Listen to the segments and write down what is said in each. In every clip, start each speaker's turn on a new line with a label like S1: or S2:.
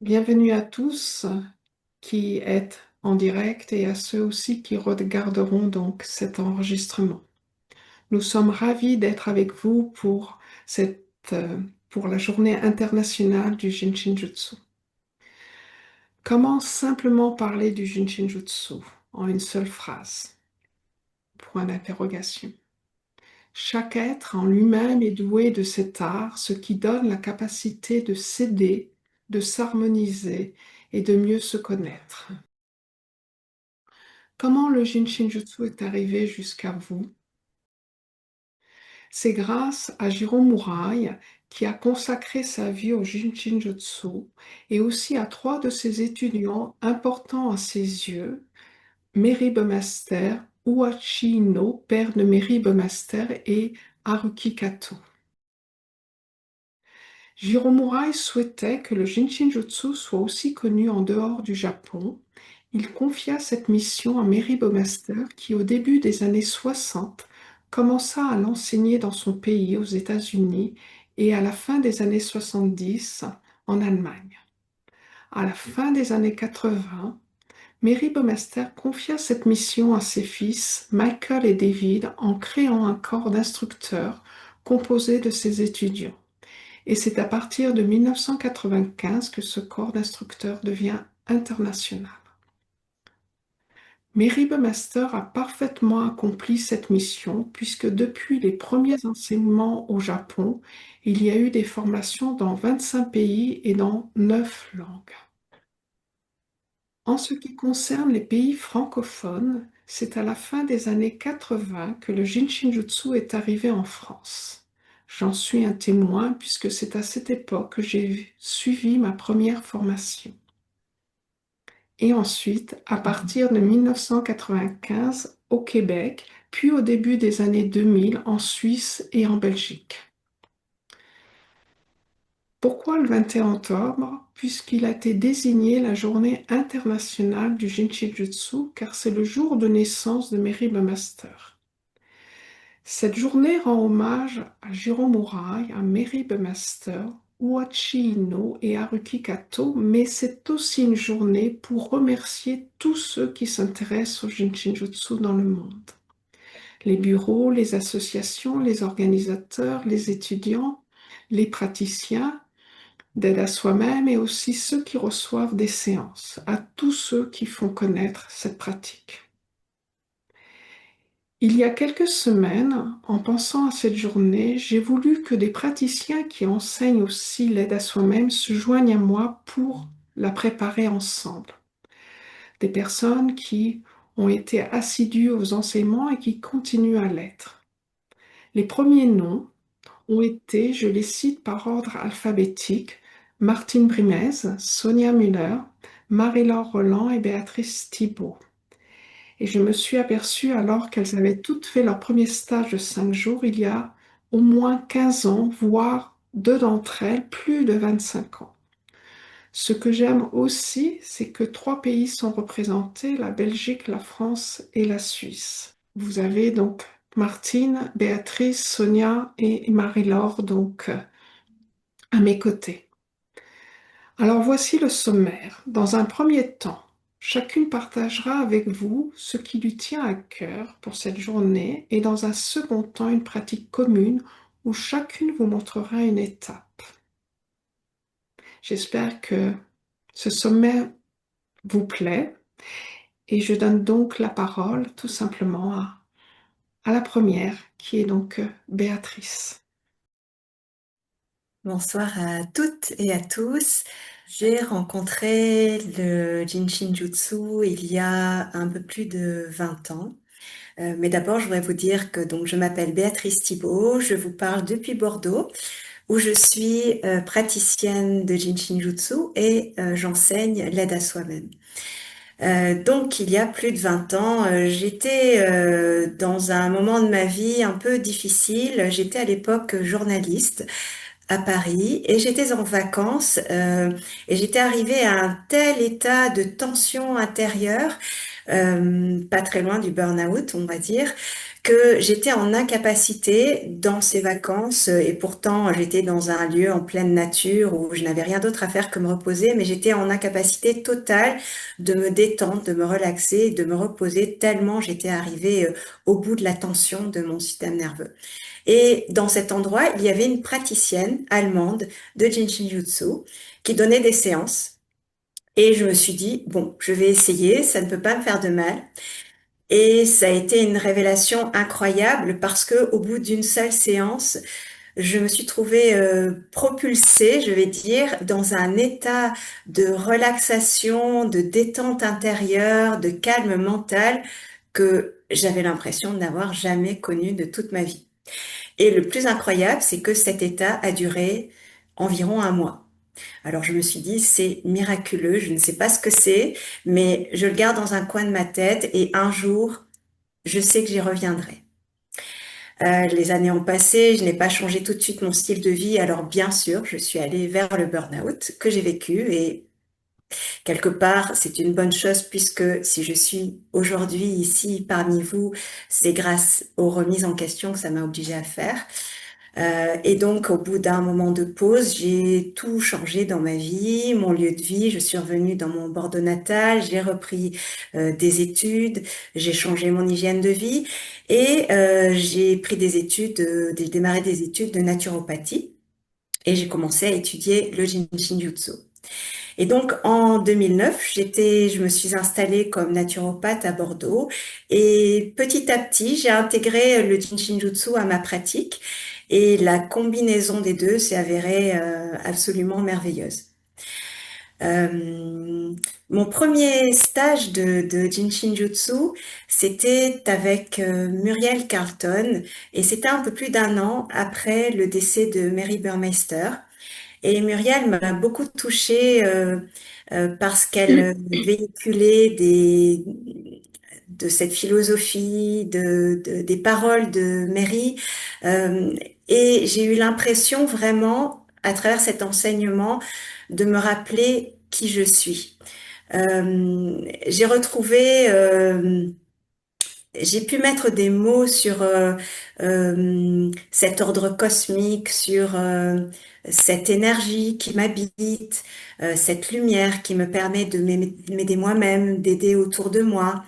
S1: Bienvenue à tous qui êtes en direct et à ceux aussi qui regarderont donc cet enregistrement. Nous sommes ravis d'être avec vous pour pour la journée internationale du Jinshin Jutsu. Comment simplement parler du Jinshin Jutsu en une seule phrase? Point d'interrogation. Chaque être en lui-même est doué de cet art, ce qui donne la capacité de s'aider, de s'harmoniser et de mieux se connaître. Comment le Jinshin Jutsu est arrivé jusqu'à vous? C'est grâce à Jiro Murai qui a consacré sa vie au Jinshin Jutsu et aussi à trois de ses étudiants importants à ses yeux, Merribe Master, Uachi Ino, père de Merribe Master, et Haruki Kato. Jiro Murai souhaitait que le Jinshin Jutsu soit aussi connu en dehors du Japon. Il confia cette mission à Merribe Master qui, au début des années 60, commença à l'enseigner dans son pays, aux États-Unis, et à la fin des années 70, en Allemagne. À la fin des années 80, Merribe Master confia cette mission à ses fils, Michael et David, en créant un corps d'instructeurs composé de ses étudiants. Et c'est à partir de 1995 que ce corps d'instructeurs devient international. Merribe Master a parfaitement accompli cette mission puisque depuis les premiers enseignements au Japon, il y a eu des formations dans 25 pays et dans 9 langues. En ce qui concerne les pays francophones, c'est à la fin des années 80 que le Jinshin Jutsu est arrivé en France. J'en suis un témoin puisque c'est à cette époque que j'ai suivi ma première formation. Et ensuite, à partir de 1995 au Québec, puis au début des années 2000 en Suisse et en Belgique. Pourquoi le 21 octobre? Puisqu'il a été désigné la journée internationale du Jinshin-Jutsu, car c'est le jour de naissance de Merribe Master. Cette journée rend hommage à Jiro Murai, à Merribe Master, Uachi Ino et Haruki Kato, mais c'est aussi une journée pour remercier tous ceux qui s'intéressent au Jinshin-Jutsu dans le monde. Les bureaux, les associations, les organisateurs, les étudiants, les praticiens, d'aide à soi-même et aussi ceux qui reçoivent des séances, à tous ceux qui font connaître cette pratique. Il y a quelques semaines, en pensant à cette journée, j'ai voulu que des praticiens qui enseignent aussi l'aide à soi-même se joignent à moi pour la préparer ensemble. Des personnes qui ont été assidues aux enseignements et qui continuent à l'être. Les premiers noms ont été, je les cite par ordre alphabétique, Martine Brimez, Sonia Müller, Marie-Laure Roland et Béatrice Thibault. Et je me suis aperçue alors qu'elles avaient toutes fait leur premier stage de 5 jours il y a au moins 15 ans, voire deux d'entre elles, plus de 25 ans. Ce que j'aime aussi, c'est que trois pays sont représentés, la Belgique, la France et la Suisse. Vous avez donc Martine, Béatrice, Sonia et Marie-Laure donc à mes côtés. Alors voici le sommaire. Dans un premier temps, chacune partagera avec vous ce qui lui tient à cœur pour cette journée et dans un second temps, une pratique commune où chacune vous montrera une étape. J'espère que ce sommaire vous plaît et je donne donc la parole tout simplement à la première qui est donc Béatrice.
S2: Bonsoir à toutes et à tous. J'ai rencontré le Jinshin Jutsu il y a un peu plus de 20 ans. Mais d'abord, je voudrais vous dire que donc je m'appelle Béatrice Thibault, je vous parle depuis Bordeaux, où je suis praticienne de Jinshin Jutsu et j'enseigne l'aide à soi-même. Donc, il y a plus de 20 ans, j'étais dans un moment de ma vie un peu difficile. J'étais à l'époque journaliste à Paris et j'étais en vacances et j'étais arrivée à un tel état de tension intérieure pas très loin du burn-out, on va dire, que j'étais en incapacité dans ces vacances, et pourtant j'étais dans un lieu en pleine nature où je n'avais rien d'autre à faire que me reposer, mais j'étais en incapacité totale de me détendre, de me relaxer, de me reposer tellement j'étais arrivée au bout de la tension de mon système nerveux. Et dans cet endroit, il y avait une praticienne allemande de Jinshin Jutsu qui donnait des séances. Et je me suis dit, bon, je vais essayer, ça ne peut pas me faire de mal. Et ça a été une révélation incroyable parce que au bout d'une seule séance, je me suis trouvée propulsée, je vais dire, dans un état de relaxation, de détente intérieure, de calme mental que j'avais l'impression de n'avoir jamais connu de toute ma vie. Et le plus incroyable, c'est que cet état a duré environ un mois. Alors je me suis dit, c'est miraculeux, je ne sais pas ce que c'est, mais je le garde dans un coin de ma tête et un jour, je sais que j'y reviendrai. Les années ont passé, je n'ai pas changé tout de suite mon style de vie, alors bien sûr, je suis allée vers le burn-out que j'ai vécu et quelque part, c'est une bonne chose puisque si je suis aujourd'hui ici parmi vous, c'est grâce aux remises en question que ça m'a obligée à faire. Et donc, au bout d'un moment de pause, j'ai tout changé dans ma vie, mon lieu de vie. Je suis revenue dans mon Bordeaux natal, j'ai repris des études, j'ai changé mon hygiène de vie et j'ai pris des études, j'ai démarré des études de naturopathie et j'ai commencé à étudier le Jinshin Jutsu. Et donc, en 2009, je me suis installée comme naturopathe à Bordeaux et petit à petit, j'ai intégré le Jinshin-Jutsu à ma pratique et la combinaison des deux s'est avérée absolument merveilleuse. Euh, Mon premier stage de Jinshin-Jutsu, c'était avec Muriel Carlton et c'était un peu plus d'un an après le décès de Mary Burmeister. Et Muriel m'a beaucoup touchée parce qu'elle véhiculait de cette philosophie, des paroles de Mary. Euh, et j'ai eu l'impression vraiment, à travers cet enseignement, de me rappeler qui je suis. J'ai retrouvé j'ai pu mettre des mots sur cet ordre cosmique, sur cette énergie qui m'habite, cette lumière qui me permet de m'aider moi-même, d'aider autour de moi.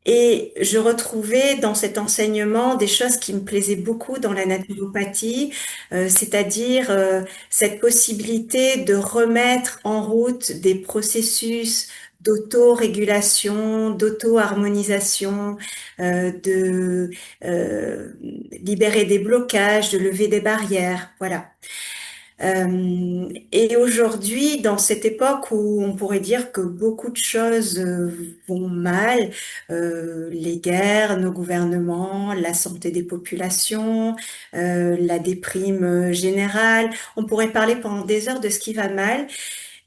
S2: Et je retrouvais dans cet enseignement des choses qui me plaisaient beaucoup dans la naturopathie, c'est-à-dire cette possibilité de remettre en route des processus d'auto-régulation, d'auto-harmonisation, de libérer des blocages, de lever des barrières, voilà. Et aujourd'hui, dans cette époque où on pourrait dire que beaucoup de choses vont mal, les guerres, nos gouvernements, la santé des populations, la déprime générale, on pourrait parler pendant des heures de ce qui va mal.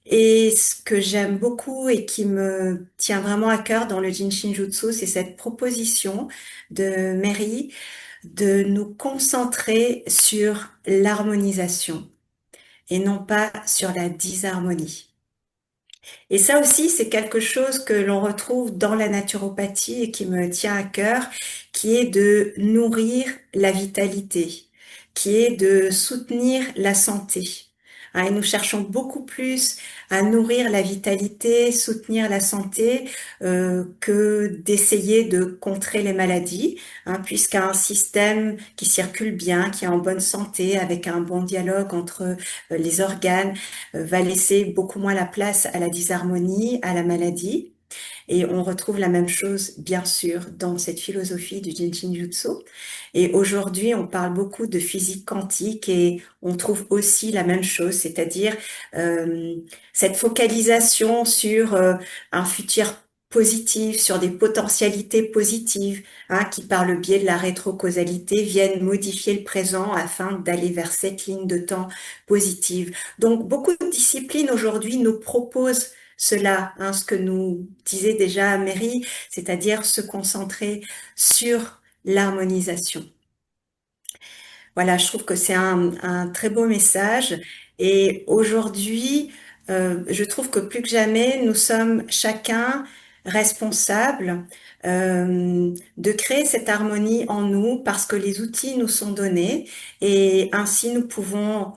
S2: Et ce que j'aime beaucoup et qui me tient vraiment à cœur dans le Jinshin Jutsu, c'est cette proposition de Mary de nous concentrer sur l'harmonisation et non pas sur la disharmonie. Et ça aussi, c'est quelque chose que l'on retrouve dans la naturopathie et qui me tient à cœur, qui est de nourrir la vitalité, qui est de soutenir la santé. Hein, et nous cherchons beaucoup plus à nourrir la vitalité, soutenir la santé, que d'essayer de contrer les maladies, hein, puisqu'un système qui circule bien, qui est en bonne santé, avec un bon dialogue entre les organes, va laisser beaucoup moins la place à la disharmonie, à la maladie. Et on retrouve la même chose, bien sûr, dans cette philosophie du Jinshin Jutsu. Et aujourd'hui, on parle beaucoup de physique quantique et on trouve aussi la même chose, c'est-à-dire euh, cette focalisation sur un futur positif, sur des potentialités positives, hein, qui par le biais de la rétrocausalité viennent modifier le présent afin d'aller vers cette ligne de temps positive. Donc, beaucoup de disciplines aujourd'hui nous proposent cela, hein, ce que nous disait déjà Mary, c'est-à-dire se concentrer sur l'harmonisation. Voilà, je trouve que c'est un très beau message. Et aujourd'hui, je trouve que plus que jamais, nous sommes chacun responsable de créer cette harmonie en nous parce que les outils nous sont donnés et ainsi nous pouvons,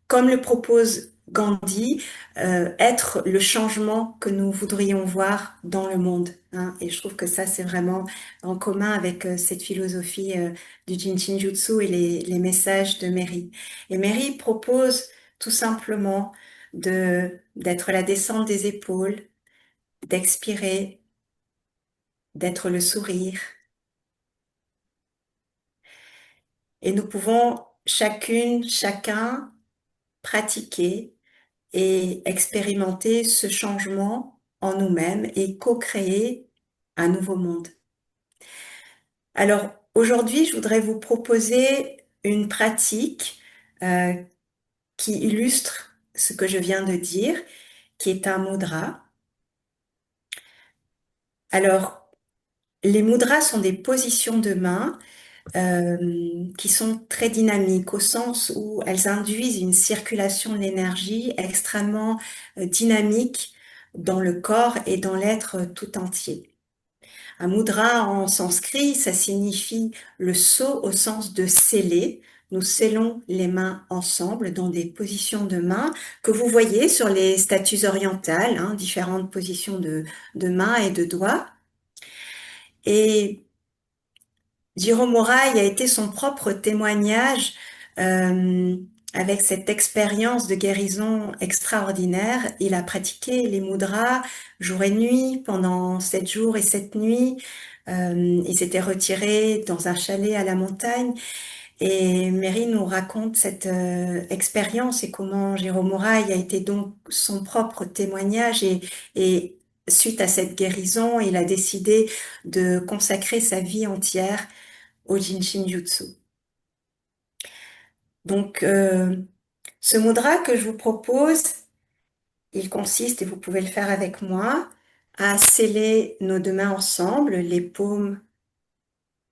S2: comme le propose Gandhi, être le changement que nous voudrions voir dans le monde, hein. Et je trouve que ça, c'est vraiment en commun avec cette philosophie du Jinshin Jutsu et les messages de Mary. Et Mary propose tout simplement d'être la descente des épaules, d'expirer, d'être le sourire. Et nous pouvons chacune, chacun pratiquer et expérimenter ce changement en nous-mêmes et co-créer un nouveau monde. Alors aujourd'hui, je voudrais vous proposer une pratique euh, qui illustre ce que je viens de dire, qui est un mudra. Alors, les mudras sont des positions de main qui sont très dynamiques au sens où elles induisent une circulation de l'énergie extrêmement dynamique dans le corps et dans l'être tout entier. Un mudra en sanskrit, ça signifie le sceau au sens de sceller. Nous scellons les mains ensemble dans des positions de main que vous voyez sur les statues orientales, hein, différentes positions de mains et de doigts. Et Jiro Morai a été son propre témoignage euh, avec cette expérience de guérison extraordinaire. Il a pratiqué les mudras jour et nuit pendant 7 jours et 7 nuits. Il s'était retiré dans un chalet à la montagne et Mary nous raconte cette expérience et comment Jiro Morai a été donc son propre témoignage et suite à cette guérison, il a décidé de consacrer sa vie entière au Jinshin Jutsu. Donc, ce mudra que je vous propose, il consiste, et vous pouvez le faire avec moi, à sceller nos deux mains ensemble. Les paumes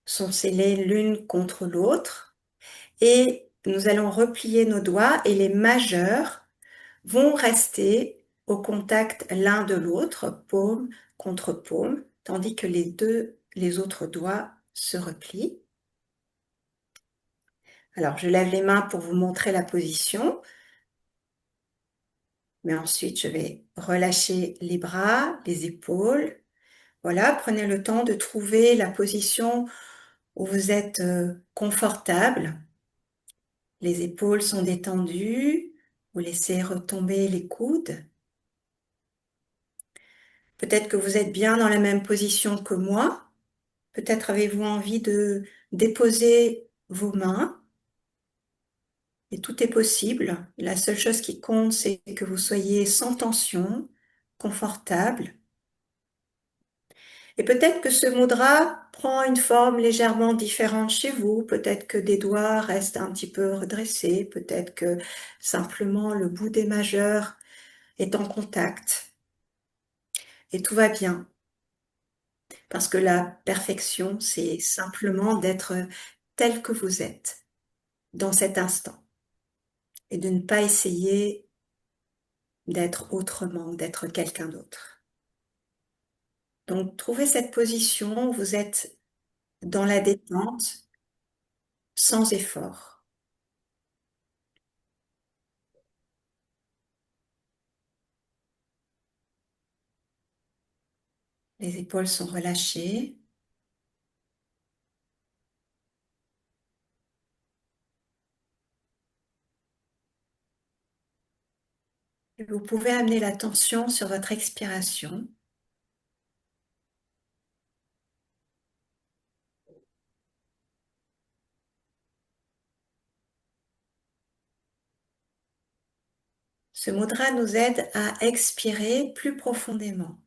S2: sont scellées l'une contre l'autre. Et nous allons replier nos doigts et les majeurs vont rester au contact l'un de l'autre, paume contre paume, tandis que les autres doigts se replient. Alors, je lève les mains pour vous montrer la position. Mais ensuite, je vais relâcher les bras, les épaules. Voilà, prenez le temps de trouver la position où vous êtes confortable. Les épaules sont détendues. Vous laissez retomber les coudes. Peut-être que vous êtes bien dans la même position que moi. Peut-être avez-vous envie de déposer vos mains. Et tout est possible. La seule chose qui compte, c'est que vous soyez sans tension, confortable. Et peut-être que ce mudra prend une forme légèrement différente chez vous. Peut-être que des doigts restent un petit peu redressés. Peut-être que simplement le bout des majeurs est en contact. Et tout va bien. Parce que la perfection, c'est simplement d'être tel que vous êtes dans cet instant. Et de ne pas essayer d'être autrement, d'être quelqu'un d'autre. Donc, trouvez cette position où vous êtes dans la détente, sans effort. Les épaules sont relâchées. Et vous pouvez amener l'attention sur votre expiration. Ce mudra nous aide à expirer plus profondément.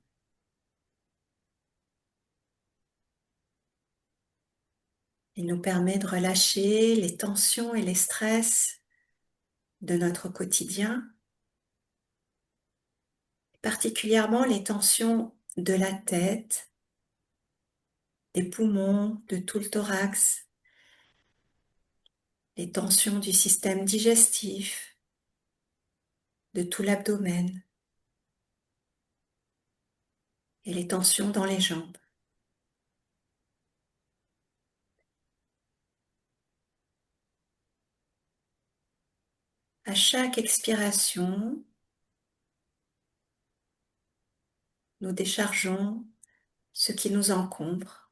S2: Il nous permet de relâcher les tensions et les stress de notre quotidien, particulièrement les tensions de la tête, des poumons, de tout le thorax, les tensions du système digestif, de tout l'abdomen. et les tensions dans les jambes. À chaque expiration, nous déchargeons ce qui nous encombre.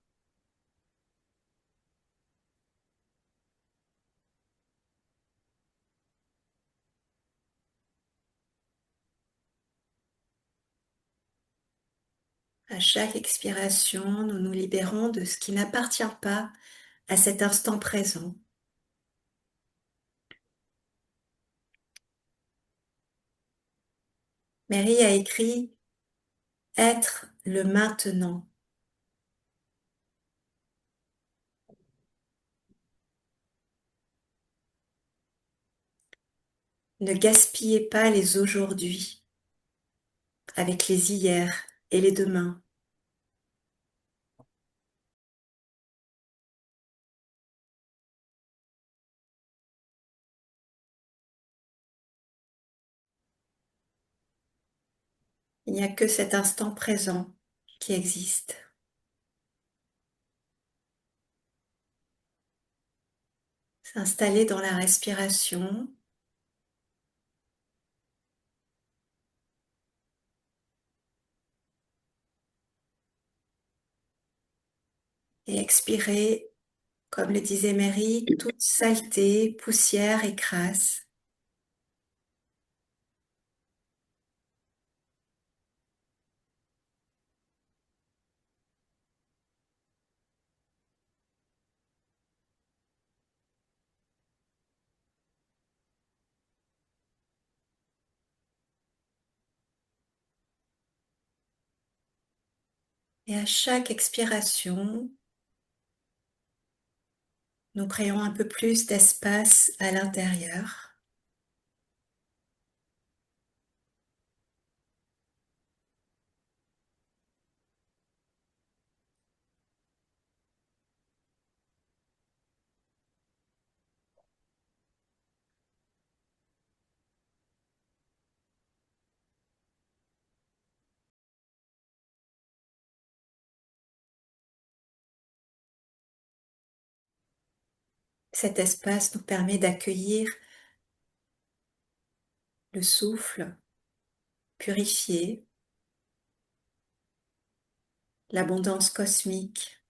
S2: À chaque expiration, nous nous libérons de ce qui n'appartient pas à cet instant présent. Mary a écrit être le maintenant. Ne gaspillez pas les aujourd'hui avec les hier et les demain. Il n'y a que cet instant présent qui existe. S'installer dans la respiration et expirer, comme le disait Mary, toute saleté, poussière et crasse. Et à chaque expiration, nous créons un peu plus d'espace à l'intérieur. Cet espace nous permet d'accueillir le souffle purifié, l'abondance cosmique.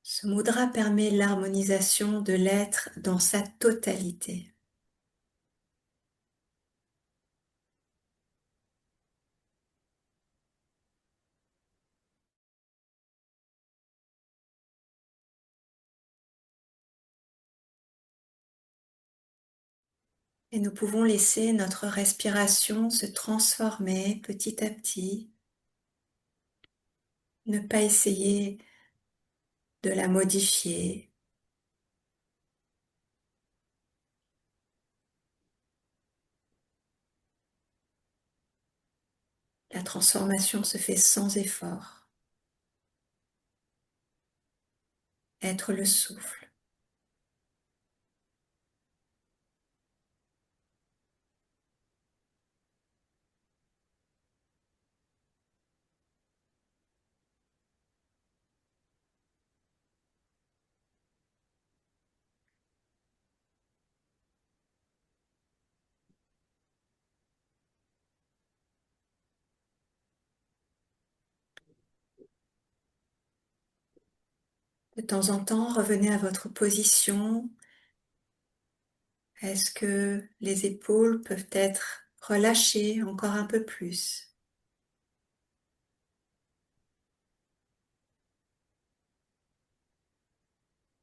S2: Ce mudra permet l'harmonisation de l'être dans sa totalité. Et nous pouvons laisser notre respiration se transformer petit à petit, ne pas essayer de la modifier. La transformation se fait sans effort. Être le souffle. De temps en temps, revenez à votre position. Est-ce que les épaules peuvent être relâchées encore un peu plus?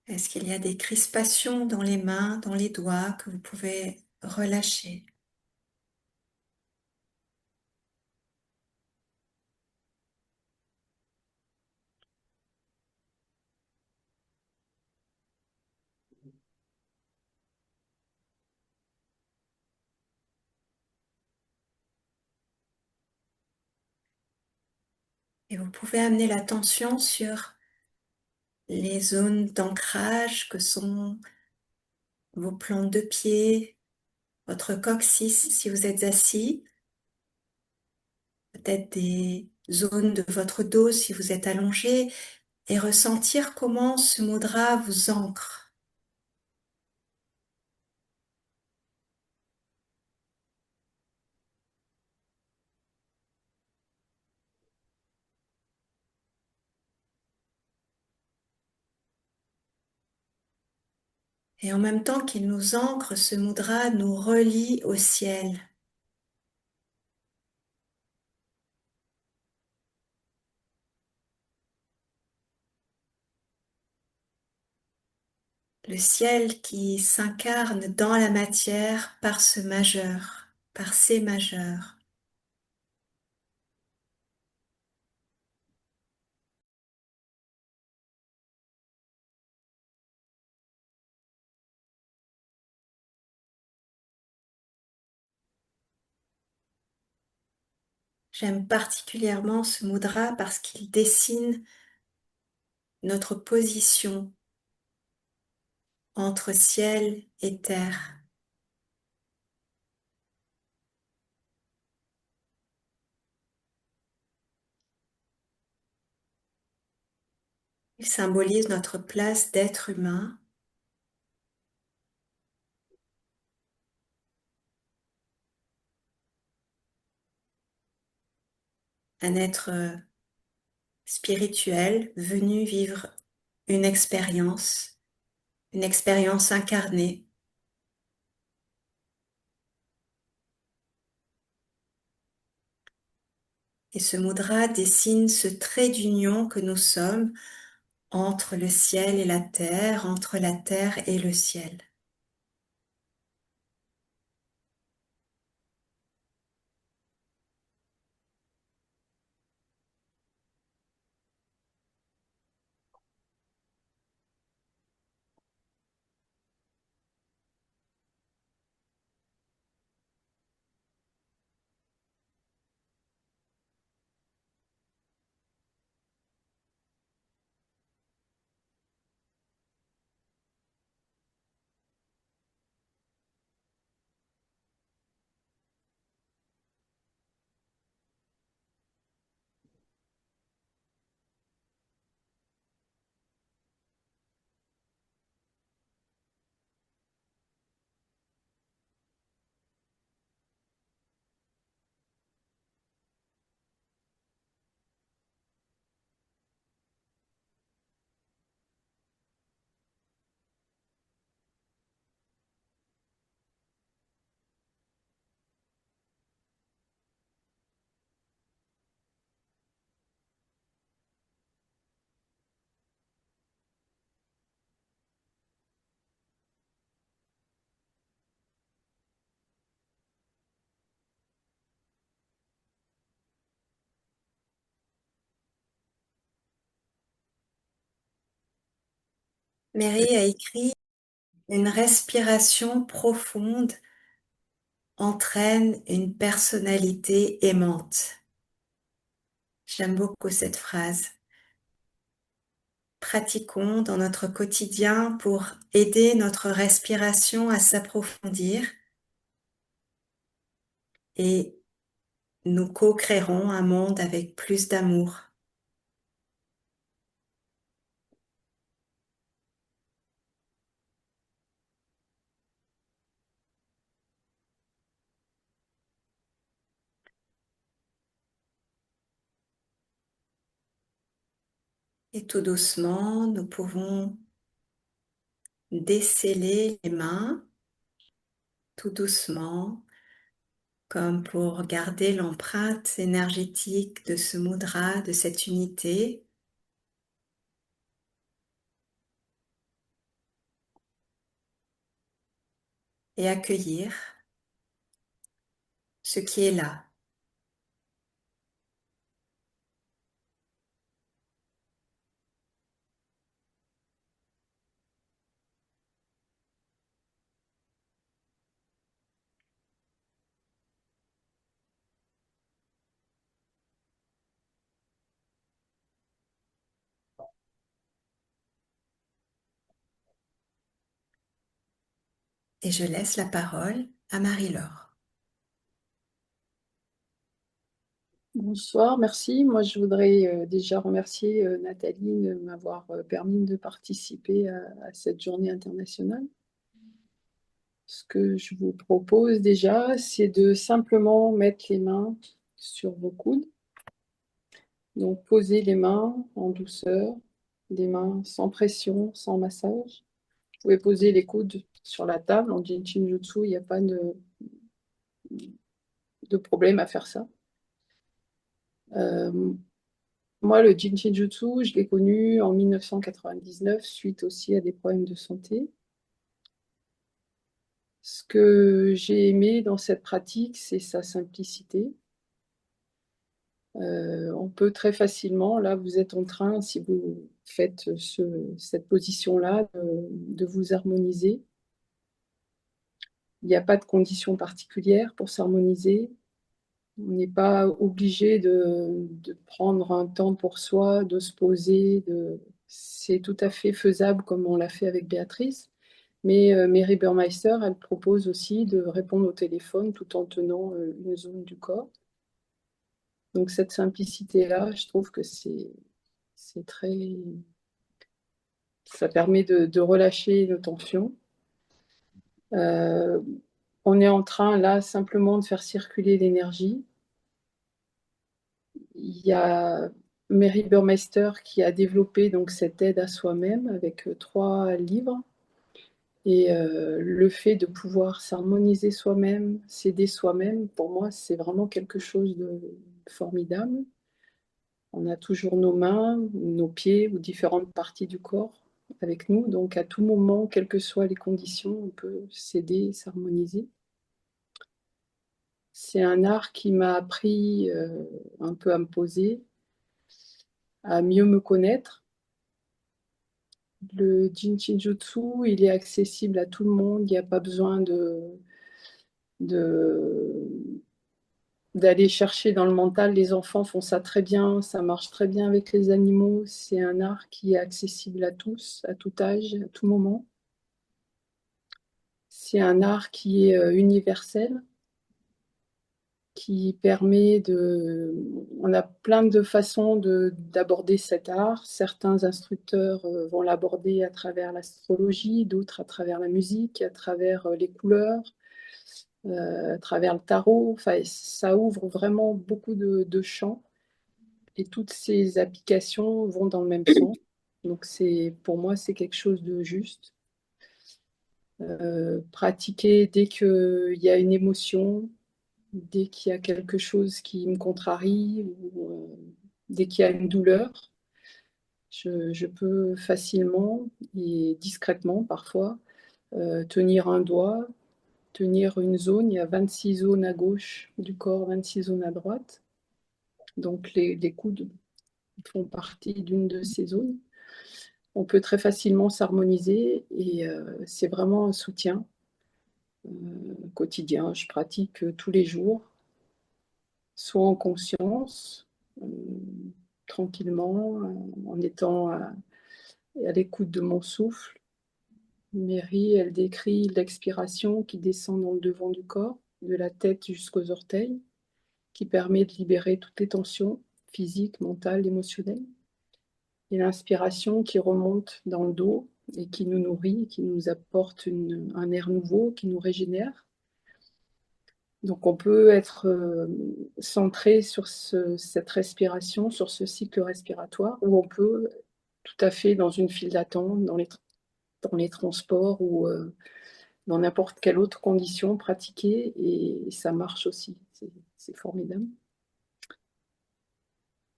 S2: Est-ce qu'il y a des crispations dans les mains, dans les doigts que vous pouvez relâcher? Et vous pouvez amener l'attention sur les zones d'ancrage que sont vos plantes de pied, votre coccyx si vous êtes assis, peut-être des zones de votre dos si vous êtes allongé, et ressentir comment ce mudra vous ancre. Et en même temps qu'il nous ancre, ce mudra nous relie au ciel. Le ciel qui s'incarne dans la matière par ce majeur, par ces majeurs. J'aime particulièrement ce mudra parce qu'il dessine notre position entre ciel et terre. Il symbolise notre place d'être humain, un être spirituel venu vivre une expérience incarnée. Et ce mudra dessine ce trait d'union que nous sommes entre le ciel et la terre, entre la terre et le ciel. Mary a écrit: une respiration profonde entraîne une personnalité aimante. J'aime beaucoup cette phrase. Pratiquons dans notre quotidien pour aider notre respiration à s'approfondir et nous co-créerons un monde avec plus d'amour. Et tout doucement, nous pouvons desceller les mains, tout doucement, comme pour garder l'empreinte énergétique de ce mudra, de cette unité. Et accueillir ce qui est là. et je laisse la parole à Marie-Laure.
S3: Bonsoir, merci. Moi, je voudrais déjà remercier Nathalie de m'avoir permis de participer à cette journée internationale. Ce que je vous propose déjà, c'est de simplement mettre les mains sur vos coudes. Donc, poser les mains en douceur, des mains sans pression, sans massage. Vous pouvez poser les coudes sur la table. En Jinshin Jutsu, il n'y a pas de problème à faire ça. Euh, Moi, le Jinshin Jutsu, je l'ai connu en 1999 suite aussi à des problèmes de santé. Ce que j'ai aimé dans cette pratique, c'est sa simplicité. On peut très facilement, là, vous êtes en train, si vous faites cette position-là, de vous harmoniser. Il n'y a pas de conditions particulières pour s'harmoniser. On n'est pas obligé de prendre un temps pour soi, de se poser. C'est tout à fait faisable comme on l'a fait avec Béatrice. Mais Mary Burmeister, elle propose aussi de répondre au téléphone tout en tenant une zone du corps. Donc cette simplicité-là, je trouve que c'est très... Ça permet de relâcher nos tensions. Euh, on est en train là simplement de faire circuler l'énergie. Il y a Mary Burmeister qui a développé donc cette aide à soi-même avec 3 livres. Et le fait de pouvoir s'harmoniser soi-même, s'aider soi-même, pour moi, c'est vraiment quelque chose de formidable. On a toujours nos mains, nos pieds ou différentes parties du corps avec nous. Donc à tout moment, quelles que soient les conditions, on peut s'aider, s'harmoniser. C'est un art qui m'a appris un peu à me poser, à mieux me connaître. Le Jinshin Jutsu, il est accessible à tout le monde. Il n'y a pas besoin de d'aller chercher dans le mental. Les enfants font ça très bien, ça marche très bien avec les animaux. C'est un art qui est accessible à tous, à tout âge, à tout moment. C'est un art qui est universel, qui permet de... On a plein de façons d'aborder cet art. Certains instructeurs vont l'aborder à travers l'astrologie, d'autres à travers la musique, à travers les couleurs, à travers le tarot. Enfin, ça ouvre vraiment beaucoup de champs. Et toutes ces applications vont dans le même sens. Donc pour moi, c'est quelque chose de juste. Pratiquer dès qu'il y a une émotion, dès qu'il y a quelque chose qui me contrarie ou dès qu'il y a une douleur, je peux facilement et discrètement parfois tenir un doigt, tenir une zone. Il y a 26 zones à gauche du corps, 26 zones à droite. Donc les coudes font partie d'une de ces zones. On peut très facilement s'harmoniser et c'est vraiment un soutien quotidien. Je pratique tous les jours, soit en conscience, euh, tranquillement, en étant à l'écoute de mon souffle. Mary, elle décrit l'expiration qui descend dans le devant du corps, de la tête jusqu'aux orteils, qui permet de libérer toutes les tensions physiques, mentales, émotionnelles. Et l'inspiration qui remonte dans le dos et qui nous nourrit, qui nous apporte un air nouveau, qui nous régénère. Donc on peut être centré sur cette respiration, sur ce cycle respiratoire, ou on peut tout à fait dans une file d'attente, dans les transports ou dans n'importe quelle autre condition pratiquer, et ça marche aussi. C'est formidable.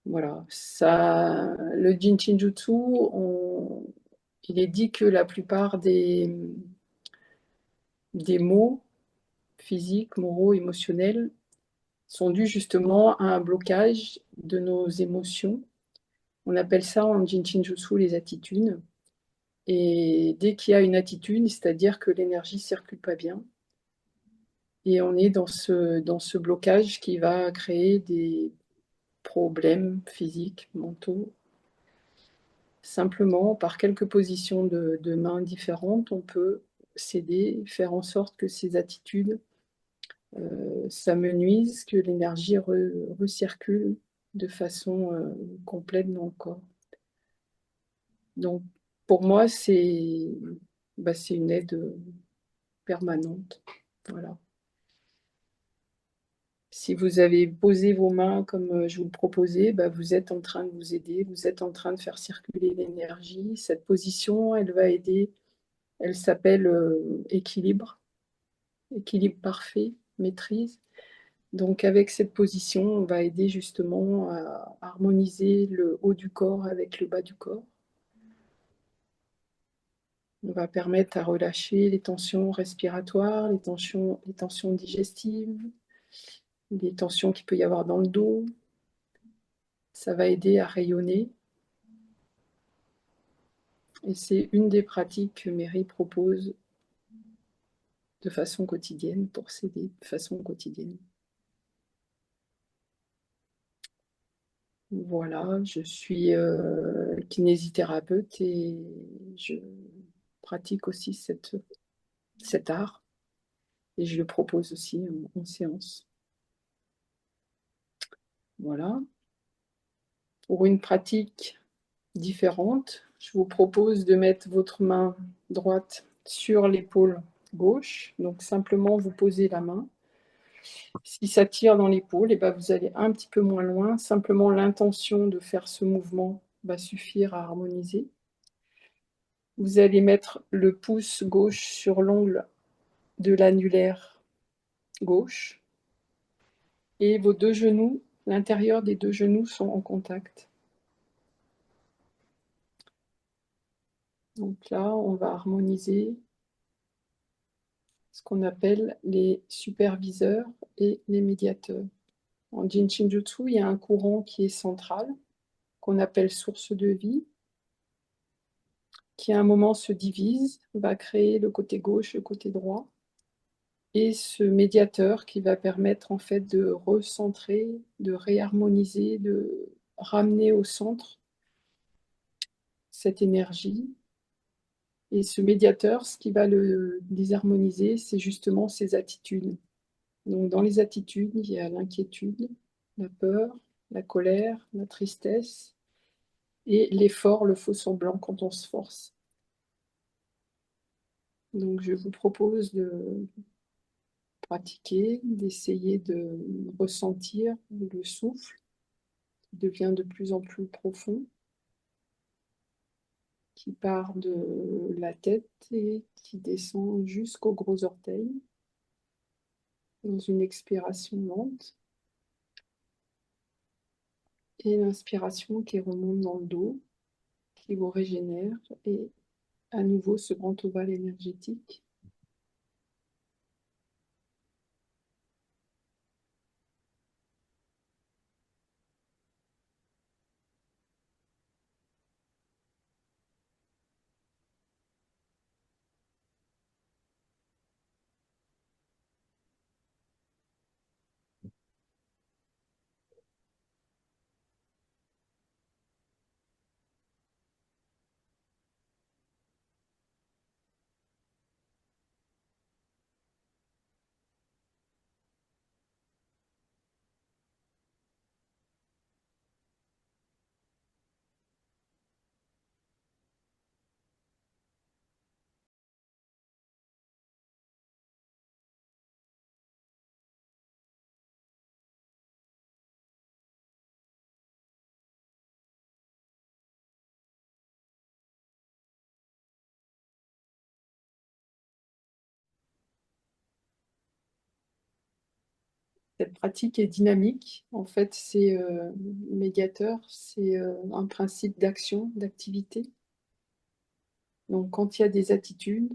S3: Voilà, ça, le Jinshin Jutsu, il est dit que la plupart des maux physiques, moraux, émotionnels sont dus justement à un blocage de nos émotions. On appelle ça en Jinshin Jutsu les attitudes. Et dès qu'il y a une attitude, c'est-à-dire que l'énergie ne circule pas bien, et on est dans ce blocage qui va créer des problèmes physiques, mentaux. Simplement, par quelques positions de mains différentes, on peut céder, faire en sorte que ces attitudes s'amenuisent, que l'énergie recircule de façon complète dans le corps. Donc, pour moi, c'est une aide permanente. Voilà. Si vous avez posé vos mains comme je vous le proposais, vous êtes en train de vous aider, vous êtes en train de faire circuler l'énergie. Cette position, elle va aider, elle s'appelle équilibre, équilibre parfait, maîtrise. Donc avec cette position, on va aider justement à harmoniser le haut du corps avec le bas du corps. On va permettre à relâcher les tensions respiratoires, les tensions digestives, les tensions qu'il peut y avoir dans le dos. Ça va aider à rayonner. Et c'est une des pratiques que Mary propose de façon quotidienne, pour s'aider de façon quotidienne. Voilà, je suis kinésithérapeute et je pratique aussi cet art et je le propose aussi en séance. Voilà. Pour une pratique différente, je vous propose de mettre votre main droite sur l'épaule gauche. Donc simplement vous posez la main. Si ça tire dans l'épaule, et vous allez un petit peu moins loin. Simplement l'intention de faire ce mouvement va suffire à harmoniser. Vous allez mettre le pouce gauche sur l'ongle de l'annulaire gauche et vos deux genoux, l'intérieur des deux genoux sont en contact. Donc là, on va harmoniser ce qu'on appelle les superviseurs et les médiateurs. En Jin Shin Jutsu, il y a un courant qui est central, qu'on appelle source de vie, qui à un moment se divise, va créer le côté gauche, le côté droit, et ce médiateur qui va permettre en fait de recentrer, de réharmoniser, de ramener au centre cette énergie. Et ce médiateur, ce qui va le désharmoniser, c'est justement ses attitudes. Donc dans les attitudes, il y a l'inquiétude, la peur, la colère, la tristesse et l'effort, le faux semblant quand on se force. Donc je vous propose de pratiquer, d'essayer de ressentir le souffle qui devient de plus en plus profond, qui part de la tête et qui descend jusqu'aux gros orteils, dans une expiration lente, et l'inspiration qui remonte dans le dos, qui vous régénère, et à nouveau ce grand ovale énergétique. Cette pratique est dynamique. En fait, c'est médiateur, c'est un principe d'action, d'activité. Donc, quand il y a des attitudes,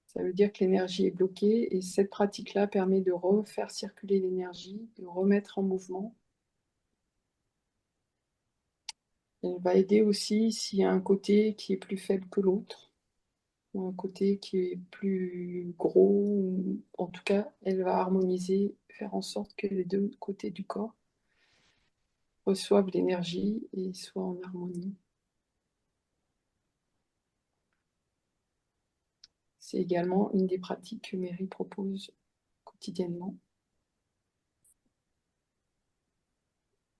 S3: ça veut dire que l'énergie est bloquée et cette pratique-là permet de refaire circuler l'énergie, de remettre en mouvement. Elle va aider aussi s'il y a un côté qui est plus faible que l'autre, ou un côté qui est plus gros, ou en tout cas, elle va harmoniser, faire en sorte que les deux côtés du corps reçoivent l'énergie et soient en harmonie. C'est également une des pratiques que Mary propose quotidiennement,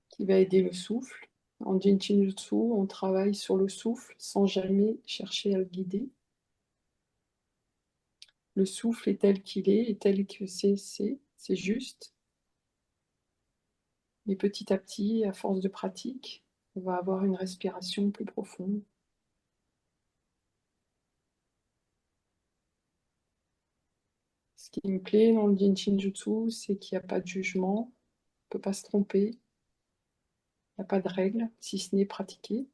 S3: qui va aider le souffle. En Jinshin Jutsu, on travaille sur le souffle sans jamais chercher à le guider. Le souffle est tel qu'il est, et tel que c'est juste. Et petit à petit, à force de pratique, on va avoir une respiration plus profonde. Ce qui me plaît dans le Jinshin Jutsu, c'est qu'il n'y a pas de jugement, on ne peut pas se tromper, il n'y a pas de règles, si ce n'est pratiquer.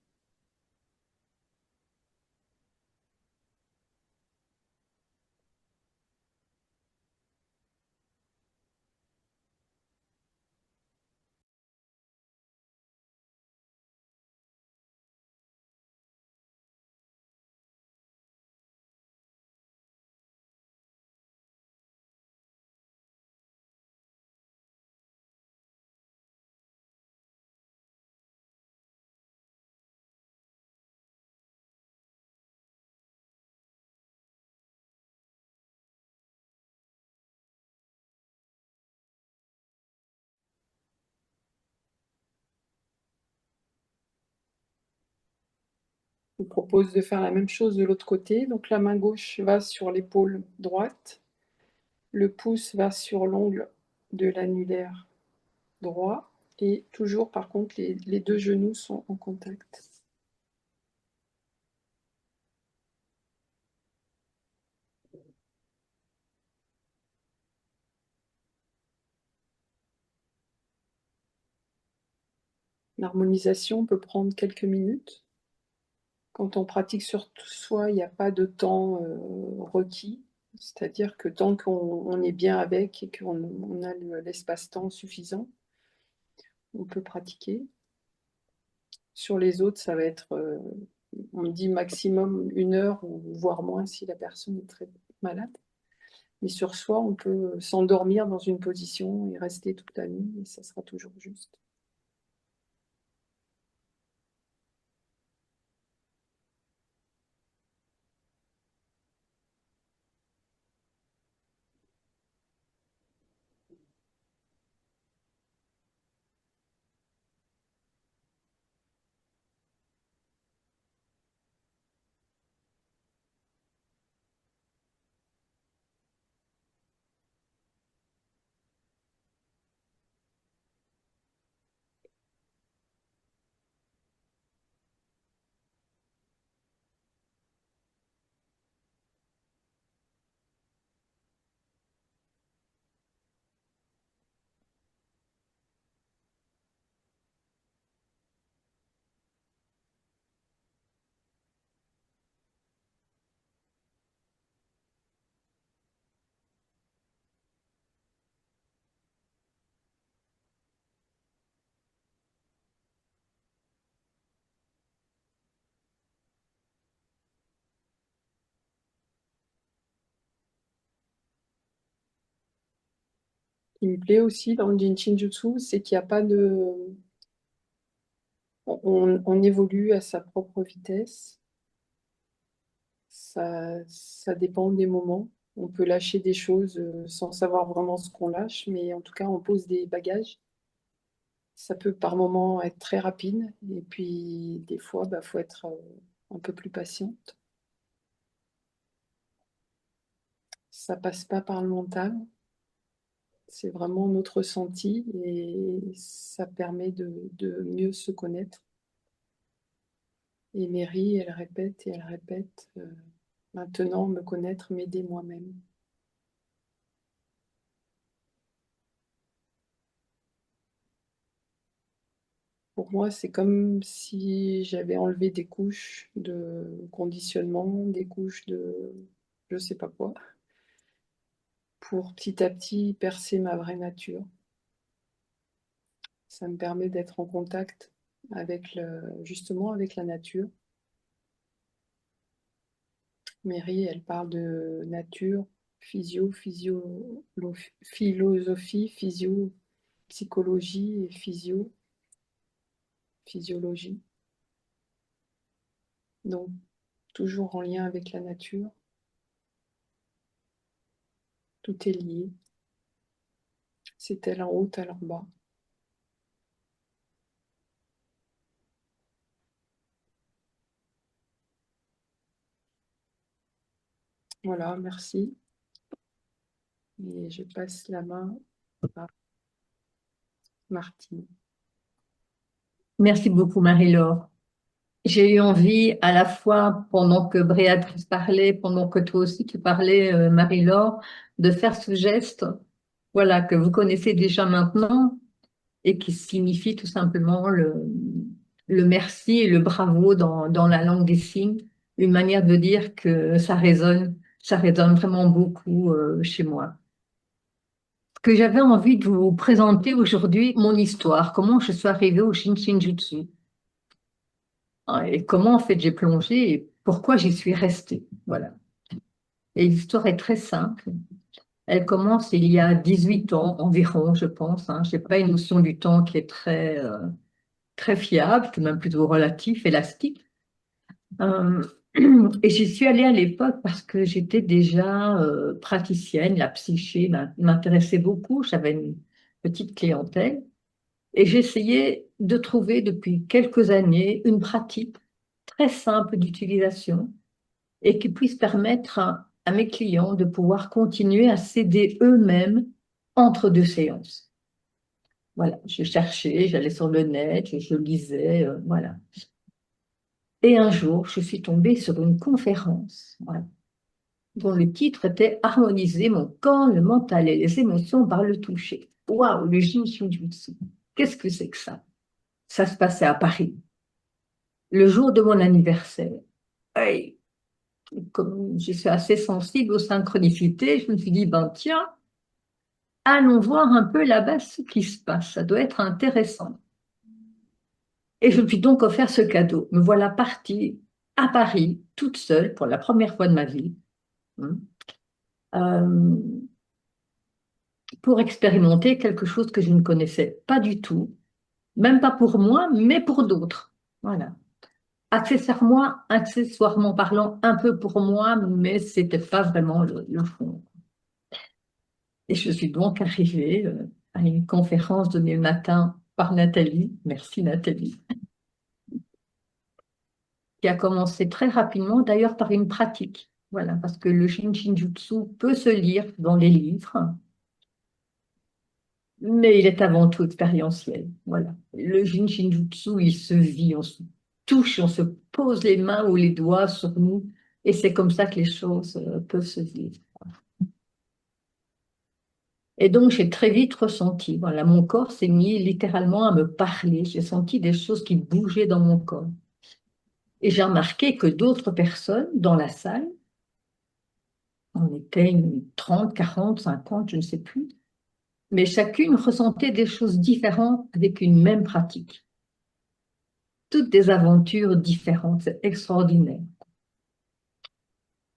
S3: Je vous propose de faire la même chose de l'autre côté. Donc la main gauche va sur l'épaule droite, le pouce va sur l'ongle de l'annulaire droit, et toujours par contre les deux genoux sont en contact. L'harmonisation peut prendre quelques minutes. Quand on pratique sur soi, il n'y a pas de temps requis. C'est-à-dire que tant qu'on est bien avec et qu'on a l'espace-temps suffisant, on peut pratiquer. Sur les autres, ça va être, on dit maximum 1 heure, ou voire moins si la personne est très malade. Mais sur soi, on peut s'endormir dans une position et rester toute la nuit, et ça sera toujours juste. Ce qui me plaît aussi dans le Jinshin Jutsu, c'est qu'il n'y a pas de... On évolue à sa propre vitesse. Ça dépend des moments. On peut lâcher des choses sans savoir vraiment ce qu'on lâche, mais en tout cas, on pose des bagages. Ça peut par moments être très rapide, et puis des fois, il faut être un peu plus patiente. Ça passe pas par le mental, c'est vraiment notre ressenti, et ça permet de mieux se connaître. Et Mary, elle répète et elle répète, maintenant me connaître, m'aider moi-même. Pour moi, c'est comme si j'avais enlevé des couches de conditionnement, des couches de je sais pas quoi, pour petit à petit percer ma vraie nature. Ça me permet d'être en contact avec justement avec la nature. Mary, elle parle de nature, philosophie, physio, psychologie et physiologie. Donc, toujours en lien avec la nature. Tout est lié. C'est tel en haut, tel en bas. Voilà, merci. Et je passe la main à Martine.
S4: Merci beaucoup, Marie-Laure. J'ai eu envie, à la fois, pendant que Béatrice parlait, pendant que toi aussi tu parlais, Marie-Laure, de faire ce geste, voilà, que vous connaissez déjà maintenant et qui signifie tout simplement le merci et le bravo dans la langue des signes, une manière de dire que ça résonne vraiment beaucoup chez moi. Que j'avais envie de vous présenter aujourd'hui mon histoire, comment je suis arrivée au Shinjitsu. Et comment en fait j'ai plongé et pourquoi j'y suis restée. Voilà. Et l'histoire est très simple. Elle commence il y a 18 ans environ, je pense. Je n'ai pas une notion du temps qui est très fiable, qui est même plutôt relatif, élastique. Euh, et j'y suis allée à l'époque parce que j'étais déjà praticienne. La psyché m'intéressait beaucoup. J'avais une petite clientèle. Et j'essayais de trouver depuis quelques années une pratique très simple d'utilisation et qui puisse permettre à mes clients de pouvoir continuer à s'aider eux-mêmes entre deux séances. Voilà, je cherchais, j'allais sur le net, je lisais, voilà. Et un jour, je suis tombée sur une conférence, voilà, dont le titre était Harmoniser mon corps, le mental et les émotions par le toucher. Waouh, le Shinjitsu. Qu'est-ce que c'est que ça? Ça se passait à Paris, le jour de mon anniversaire. Hey, comme je suis assez sensible aux synchronicités, je me suis dit, ben tiens, allons voir un peu là-bas ce qui se passe. Ça doit être intéressant. Et je me suis donc offert ce cadeau. Me voilà partie à Paris, toute seule, pour la première fois de ma vie, euh, pour expérimenter quelque chose que je ne connaissais pas du tout, même pas pour moi, mais pour d'autres. Voilà. Accessoirement parlant, un peu pour moi, mais c'était pas vraiment le fond. Et je suis donc arrivée à une conférence donnée le matin par Nathalie, merci Nathalie, qui a commencé très rapidement, d'ailleurs par une pratique. Voilà, parce que le Shinjitsu peut se lire dans les livres, mais il est avant tout expérientiel. Voilà. Le Shinjitsu, il se vit, on se touche, on se pose les mains ou les doigts sur nous, et c'est comme ça que les choses peuvent se vivre. Et donc, j'ai très vite ressenti, voilà, mon corps s'est mis littéralement à me parler. J'ai senti des choses qui bougeaient dans mon corps. Et j'ai remarqué que d'autres personnes dans la salle, on était une 30, 40, 50, je ne sais plus, mais chacune ressentait des choses différentes avec une même pratique. Toutes des aventures différentes, c'est extraordinaire.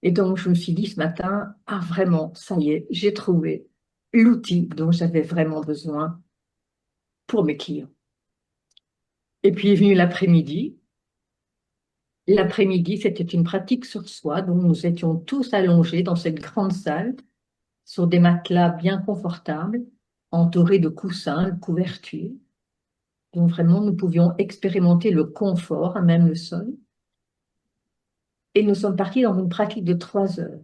S4: Et donc, je me suis dit ce matin, ah vraiment, ça y est, j'ai trouvé l'outil dont j'avais vraiment besoin pour mes clients. Et puis est venu l'après-midi. L'après-midi, c'était une pratique sur soi, donc nous étions tous allongés dans cette grande salle, sur des matelas bien confortables, entourés de coussins, de couvertures. Donc vraiment, nous pouvions expérimenter le confort, même le sol. Et nous sommes partis dans une pratique de 3 heures.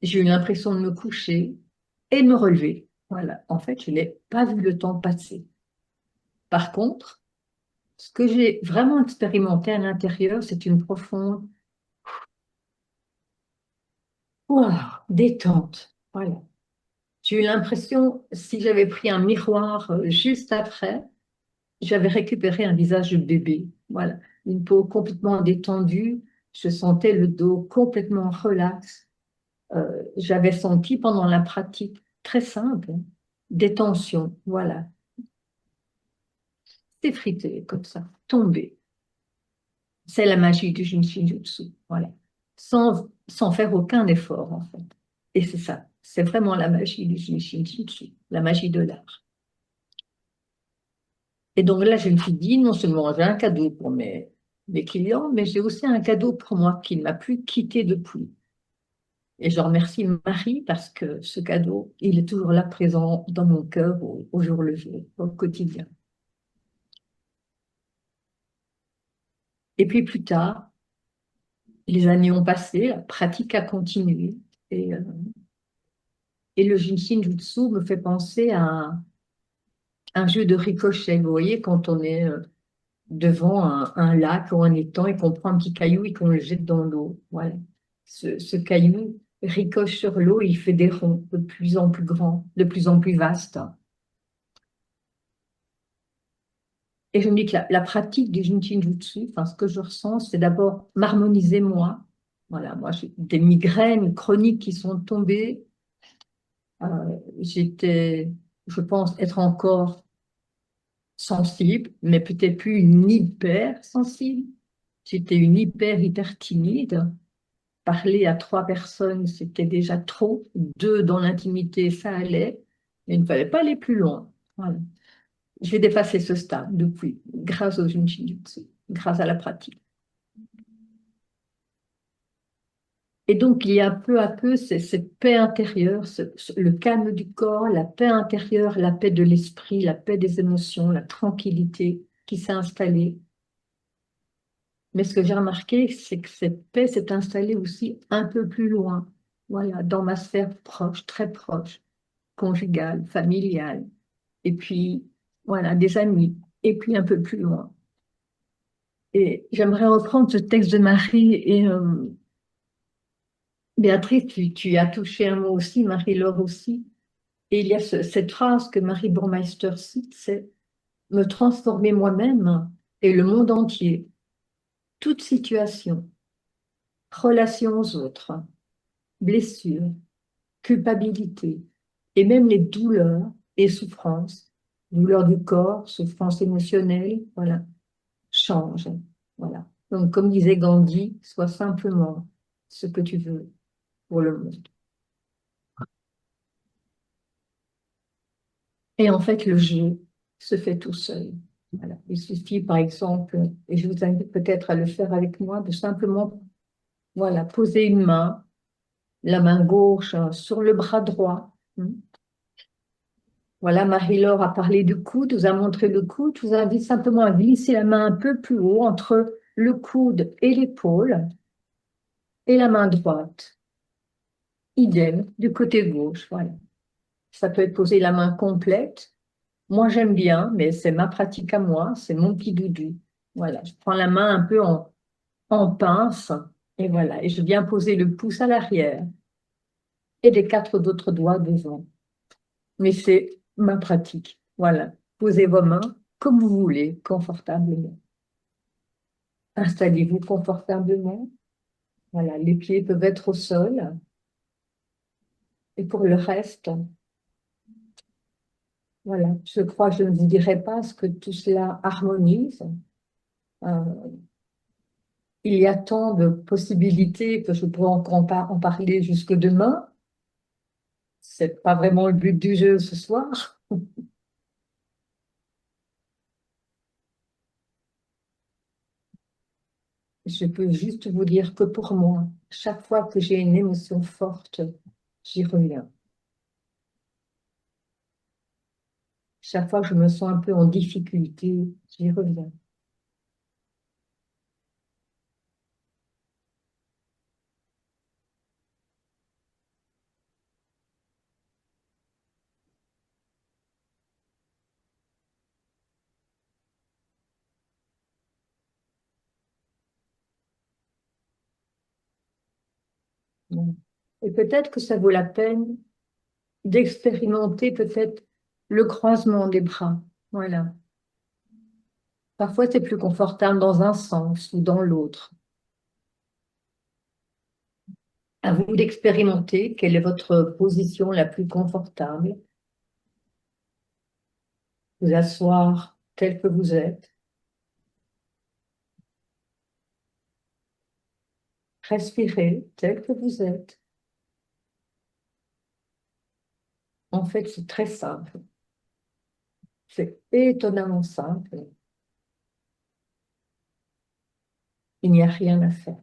S4: J'ai eu l'impression de me coucher et de me relever. Voilà, en fait, je n'ai pas vu le temps passer. Par contre, ce que j'ai vraiment expérimenté à l'intérieur, c'est une profonde détente. Voilà. J'ai eu l'impression, si j'avais pris un miroir juste après, j'avais récupéré un visage de bébé. Voilà, une peau complètement détendue. Je sentais le dos complètement relax. J'avais senti pendant la pratique très simple des tensions. Voilà, s'effriter comme ça, tomber. C'est la magie du Shinjitsu. Voilà, sans faire aucun effort en fait. Et c'est ça. C'est vraiment la magie du Shinjitsu, la magie de l'art. Et donc là, je me suis dit, non seulement j'ai un cadeau pour mes clients, mais j'ai aussi un cadeau pour moi qui ne m'a plus quitté depuis. Et je remercie Marie parce que ce cadeau, il est toujours là présent dans mon cœur au jour le jour, au quotidien. Et puis plus tard, les années ont passé, la pratique a continué. Et, euh, et le Jinshin Jutsu me fait penser à un jeu de ricochet. Vous voyez, quand on est devant un lac ou un étang et qu'on prend un petit caillou et qu'on le jette dans l'eau. Voilà. Ce caillou ricoche sur l'eau et il fait des ronds de plus en plus grands, de plus en plus vastes. Et je me dis que la pratique du Jinshin Jutsu, enfin, ce que je ressens, c'est d'abord m'harmoniser moi. Voilà, moi, j'ai des migraines chroniques qui sont tombées. J'étais, je pense, être encore sensible, mais peut-être plus une hyper sensible. J'étais une hyper timide. Parler à 3 personnes, c'était déjà trop. 2 dans l'intimité, ça allait. Mais il ne fallait pas aller plus loin. Voilà. J'ai dépassé ce stade depuis, grâce au Jinshin Jutsu, grâce à la pratique. Et donc, il y a peu à peu cette paix intérieure, le calme du corps, la paix intérieure, la paix de l'esprit, la paix des émotions, la tranquillité qui s'est installée. Mais ce que j'ai remarqué, c'est que cette paix s'est installée aussi un peu plus loin, voilà, dans ma sphère proche, très proche, conjugale, familiale, et puis, voilà, des amis, et puis un peu plus loin. Et j'aimerais reprendre ce texte de Marie et Béatrice, tu as touché un mot aussi, Marie-Laure aussi. Et il y a cette phrase que Marie Burmeister cite, c'est me transformer moi-même et le monde entier, toute situation, relation aux autres, blessures, culpabilité et même les douleurs et souffrances, douleurs du corps, souffrances émotionnelles, voilà, changent. Voilà. Donc, comme disait Gandhi, sois simplement ce que tu veux pour le monde. Et en fait, le jeu se fait tout seul. Voilà. Il suffit, par exemple, et je vous invite peut-être à le faire avec moi, de simplement, voilà, poser une main, la main gauche sur le bras droit. Voilà, Marie-Laure a parlé du coude, vous a montré le coude. Je vous invite simplement à glisser la main un peu plus haut entre le coude et l'épaule et la main droite. Idem du côté gauche. Voilà. Ça peut être poser la main complète. Moi, j'aime bien, mais c'est ma pratique à moi, c'est mon petit doudou. Voilà, je prends la main un peu en pince et voilà, et je viens poser le pouce à l'arrière et les 4 autres doigts devant. Mais c'est ma pratique. Voilà, posez vos mains comme vous voulez, confortablement. Installez-vous confortablement. Voilà, les pieds peuvent être au sol. Et pour le reste, voilà, je crois que je ne vous dirai pas ce que tout cela harmonise. Euh, il y a tant de possibilités que je pourrais encore en parler jusque demain. C'est pas vraiment le but du jeu ce soir. Je peux juste vous dire que pour moi, chaque fois que j'ai une émotion forte, j'y reviens. Chaque fois que je me sens un peu en difficulté, j'y reviens. Et peut-être que ça vaut la peine d'expérimenter peut-être le croisement des bras. Voilà. Parfois, c'est plus confortable dans un sens ou dans l'autre. À vous d'expérimenter quelle est votre position la plus confortable. Vous asseoir tel que vous êtes. Respirer tel que vous êtes. En fait, c'est très simple. C'est étonnamment simple. Il n'y a rien à faire.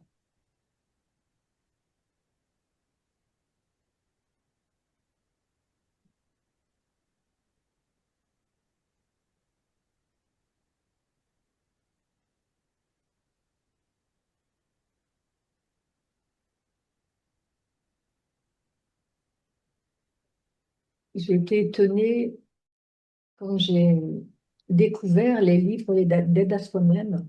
S4: j'ai été étonnée quand j'ai découvert les livres d'aide à soi-même.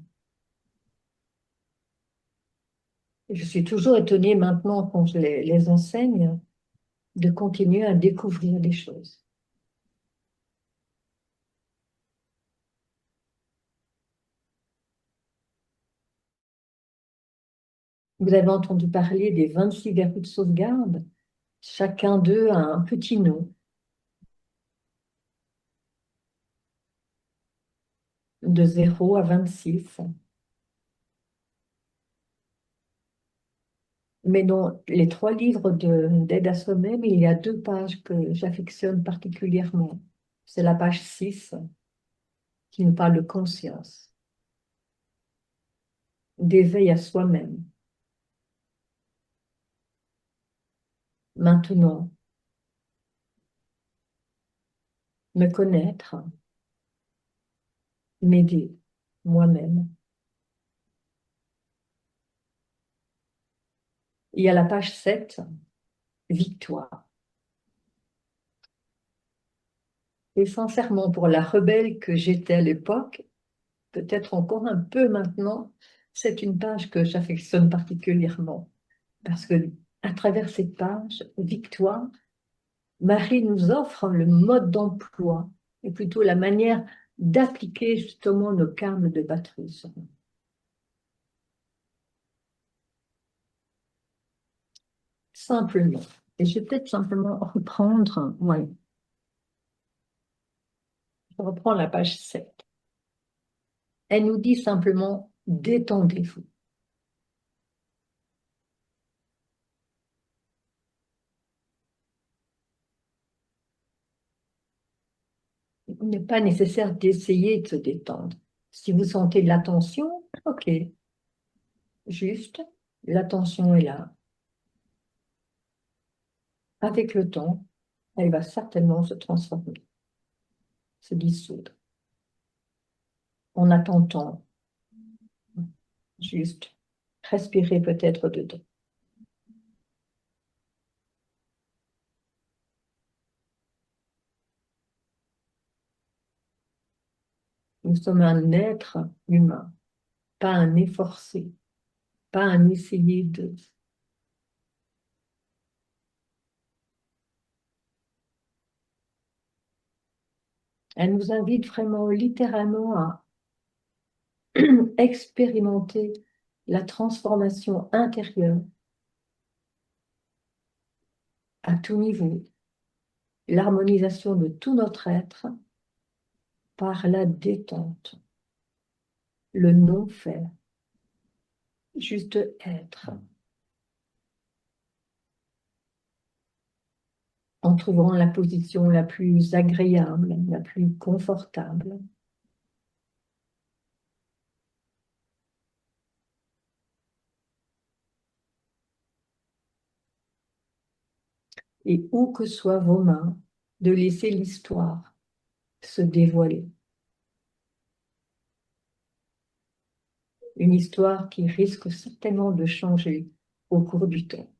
S4: Et je suis toujours étonnée maintenant quand je les enseigne de continuer à découvrir des choses. Vous avez entendu parler des 26 verrous de sauvegarde. Chacun d'eux a un petit nom, de 0 à 26. Mais dans les 3 livres d'aide à soi-même, il y a 2 pages que j'affectionne particulièrement. C'est la page 6 qui nous parle de conscience, d'éveil à soi-même. Maintenant, me connaître, m'aider moi-même. Il y a la page 7, victoire. Et sincèrement, pour la rebelle que j'étais à l'époque, peut-être encore un peu maintenant, c'est une page que j'affectionne particulièrement. Parce que à travers cette page, victoire, Marie nous offre le mode d'emploi et plutôt la manière d'appliquer justement nos carmes de batterie sur nous. Simplement. Et je vais peut-être simplement reprendre, ouais. Je reprends la page 7. Elle nous dit simplement détendez-vous. Il n'est pas nécessaire d'essayer de se détendre. Si vous sentez de la tension, ok. Juste, la tension est là. Avec le temps, elle va certainement se transformer, se dissoudre. En attendant, juste respirer peut-être dedans. Nous sommes un être humain, pas un efforcé, pas un essayer de. Elle nous invite vraiment littéralement à expérimenter la transformation intérieure à tout niveau, l'harmonisation de tout notre être par la détente, le non-faire, juste être, en trouvant la position la plus agréable, la plus confortable. Et où que soient vos mains, de laisser l'histoire se dévoiler. Une histoire qui risque certainement de changer au cours du temps.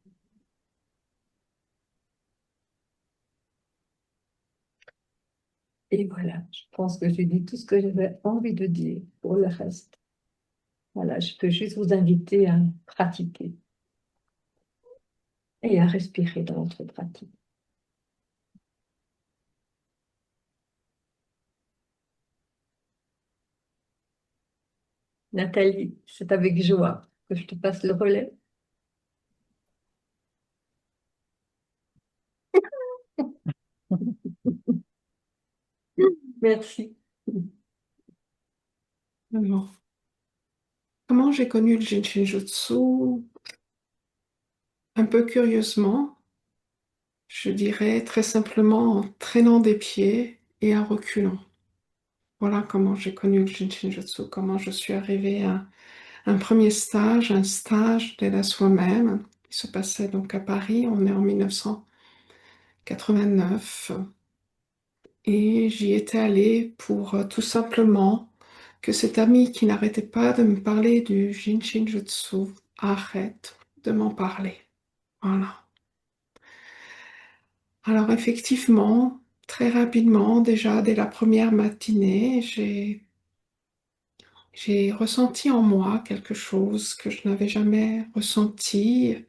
S4: Et voilà, je pense que j'ai dit tout ce que j'avais envie de dire pour le reste. Voilà, je peux juste vous inviter à pratiquer et à respirer dans votre pratique. Nathalie, c'est avec joie que je te passe le relais. Merci.
S1: Alors, comment j'ai connu le Jinshinjutsu? Un peu curieusement, je dirais très simplement en traînant des pieds et en reculant. Voilà comment j'ai connu le Jinshinjutsu, comment je suis arrivée à un premier stage, un stage d'aide à soi-même, qui se passait donc à Paris. On est en 1989. Et j'y étais allée pour tout simplement que cet ami qui n'arrêtait pas de me parler du Jinshinjutsu arrête de m'en parler. Voilà. Alors effectivement, très rapidement, déjà dès la première matinée, j'ai ressenti en moi quelque chose que je n'avais jamais ressenti.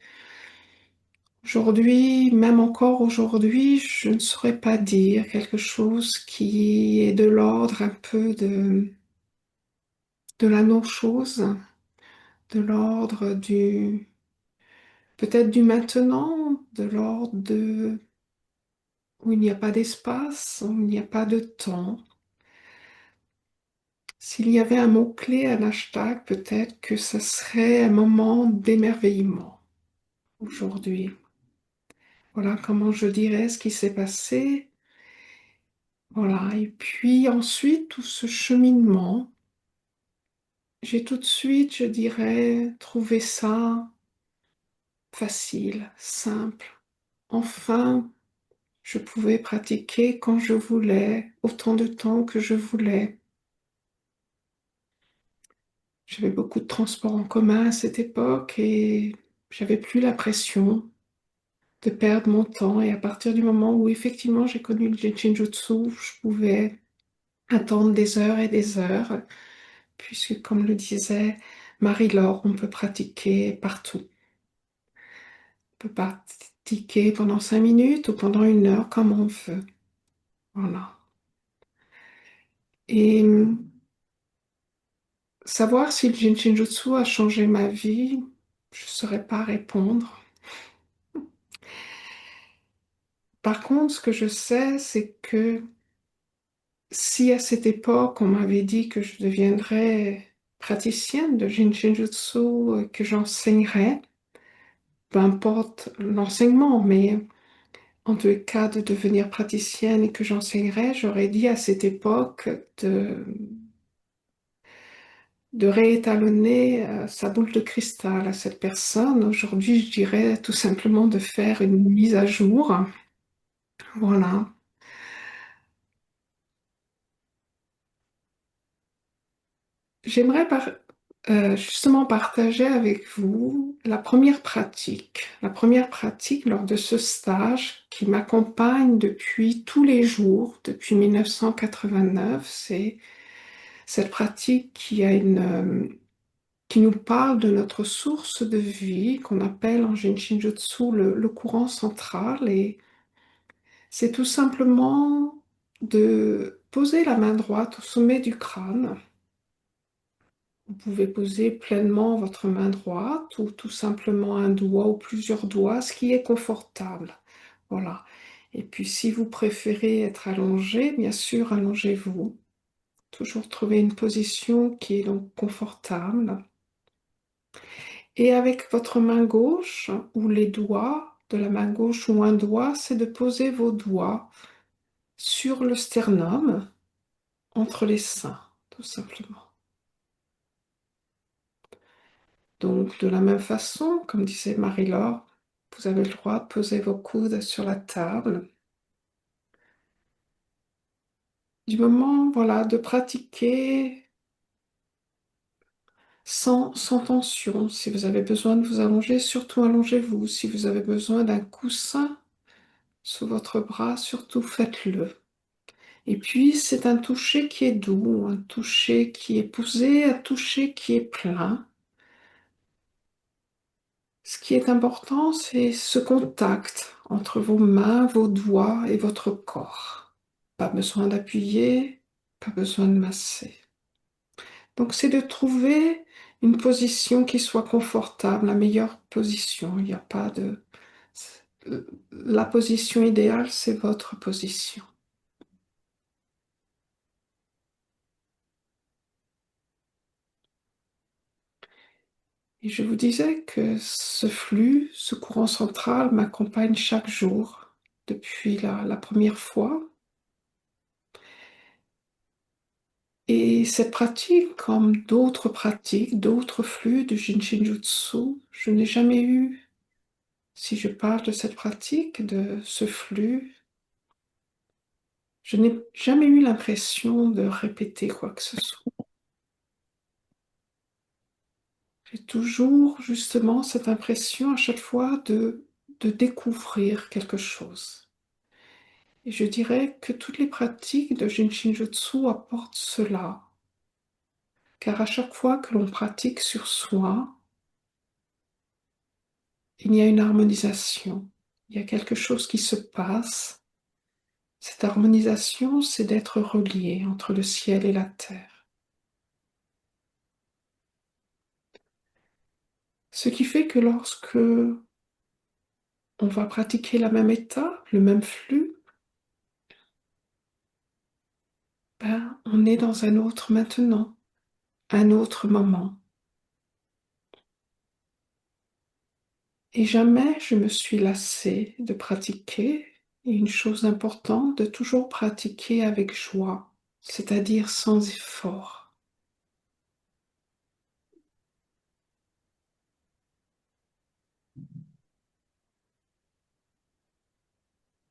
S1: Aujourd'hui, même encore aujourd'hui, je ne saurais pas dire quelque chose qui est de l'ordre un peu de la non-chose, de l'ordre du, peut-être du maintenant, de l'ordre de, où il n'y a pas d'espace, où il n'y a pas de temps. S'il y avait un mot-clé, un hashtag, peut-être que ce serait un moment d'émerveillement aujourd'hui. Voilà comment je dirais ce qui s'est passé. Voilà. Et puis ensuite, tout ce cheminement, j'ai tout de suite, je dirais, trouvé ça facile, simple. Enfin, je pouvais pratiquer quand je voulais, autant de temps que je voulais. J'avais beaucoup de transports en commun à cette époque et j'avais plus la pression de perdre mon temps. Et à partir du moment où effectivement j'ai connu le Jinjutsu, je pouvais attendre des heures et des heures, puisque comme le disait Marie-Laure, on peut pratiquer partout. On peut pratiquer pendant 5 minutes ou pendant 1 heure, comme on veut. Voilà. Et savoir si le Jinjutsu a changé ma vie, je ne saurais pas répondre. Par contre, ce que je sais, c'est que si à cette époque, on m'avait dit que je deviendrais praticienne de Jinjutsu, que j'enseignerais, peu importe l'enseignement, mais en tous les cas de devenir praticienne et que j'enseignerais, j'aurais dit à cette époque de réétalonner sa boule de cristal à cette personne. Aujourd'hui, je dirais tout simplement de faire une mise à jour. Voilà. J'aimerais justement partager avec vous la première pratique lors de ce stage qui m'accompagne depuis tous les jours, depuis 1989. C'est cette pratique qui nous parle de notre source de vie, qu'on appelle en Shinjutsu le courant central. Et c'est tout simplement de poser la main droite au sommet du crâne. Vous pouvez poser pleinement votre main droite ou tout simplement un doigt ou plusieurs doigts, ce qui est confortable. Voilà. Et puis si vous préférez être allongé, bien sûr, allongez-vous. Toujours trouver une position qui est donc confortable. Et avec votre main gauche ou les doigts de la main gauche ou un doigt, c'est de poser vos doigts sur le sternum, entre les seins, tout simplement. Donc, de la même façon, comme disait Marie-Laure, vous avez le droit de poser vos coudes sur la table. Du moment, voilà, de pratiquer sans tension. Si vous avez besoin de vous allonger, surtout allongez-vous. Si vous avez besoin d'un coussin sous votre bras, surtout faites-le. Et puis, c'est un toucher qui est doux, un toucher qui est posé, un toucher qui est plein. Ce qui est important, c'est ce contact entre vos mains, vos doigts et votre corps. Pas besoin d'appuyer, pas besoin de masser. Donc, c'est de trouver une position qui soit confortable, la meilleure position. Il n'y a pas de... La position idéale, c'est votre position. Et je vous disais que ce flux, ce courant central m'accompagne chaque jour depuis la première fois. Et cette pratique, comme d'autres pratiques, d'autres flux de Shinjutsu, je n'ai jamais eu, si je parle de cette pratique, de ce flux, je n'ai jamais eu l'impression de répéter quoi que ce soit. J'ai toujours justement cette impression à chaque fois de découvrir quelque chose. Et je dirais que toutes les pratiques de Jinshinjutsu apportent cela, car à chaque fois que l'on pratique sur soi, il y a une harmonisation, il y a quelque chose qui se passe. Cette harmonisation, c'est d'être relié entre le ciel et la terre. Ce qui fait que lorsque on va pratiquer la même étape, le même flux, ben, on est dans un autre maintenant, un autre moment. Et jamais je me suis lassée de pratiquer. Et une chose importante, de toujours pratiquer avec joie, c'est-à-dire sans effort.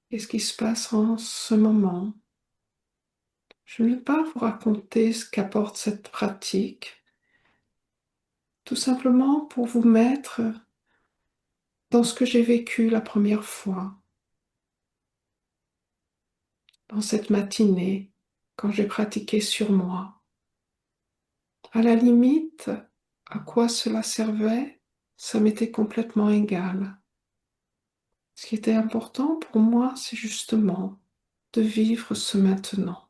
S1: Qu'est-ce qui se passe en ce moment? Je ne vais pas vous raconter ce qu'apporte cette pratique, tout simplement pour vous mettre dans ce que j'ai vécu la première fois, dans cette matinée, quand j'ai pratiqué sur moi. À la limite, à quoi cela servait, ça m'était complètement égal. Ce qui était important pour moi, c'est justement de vivre ce maintenant.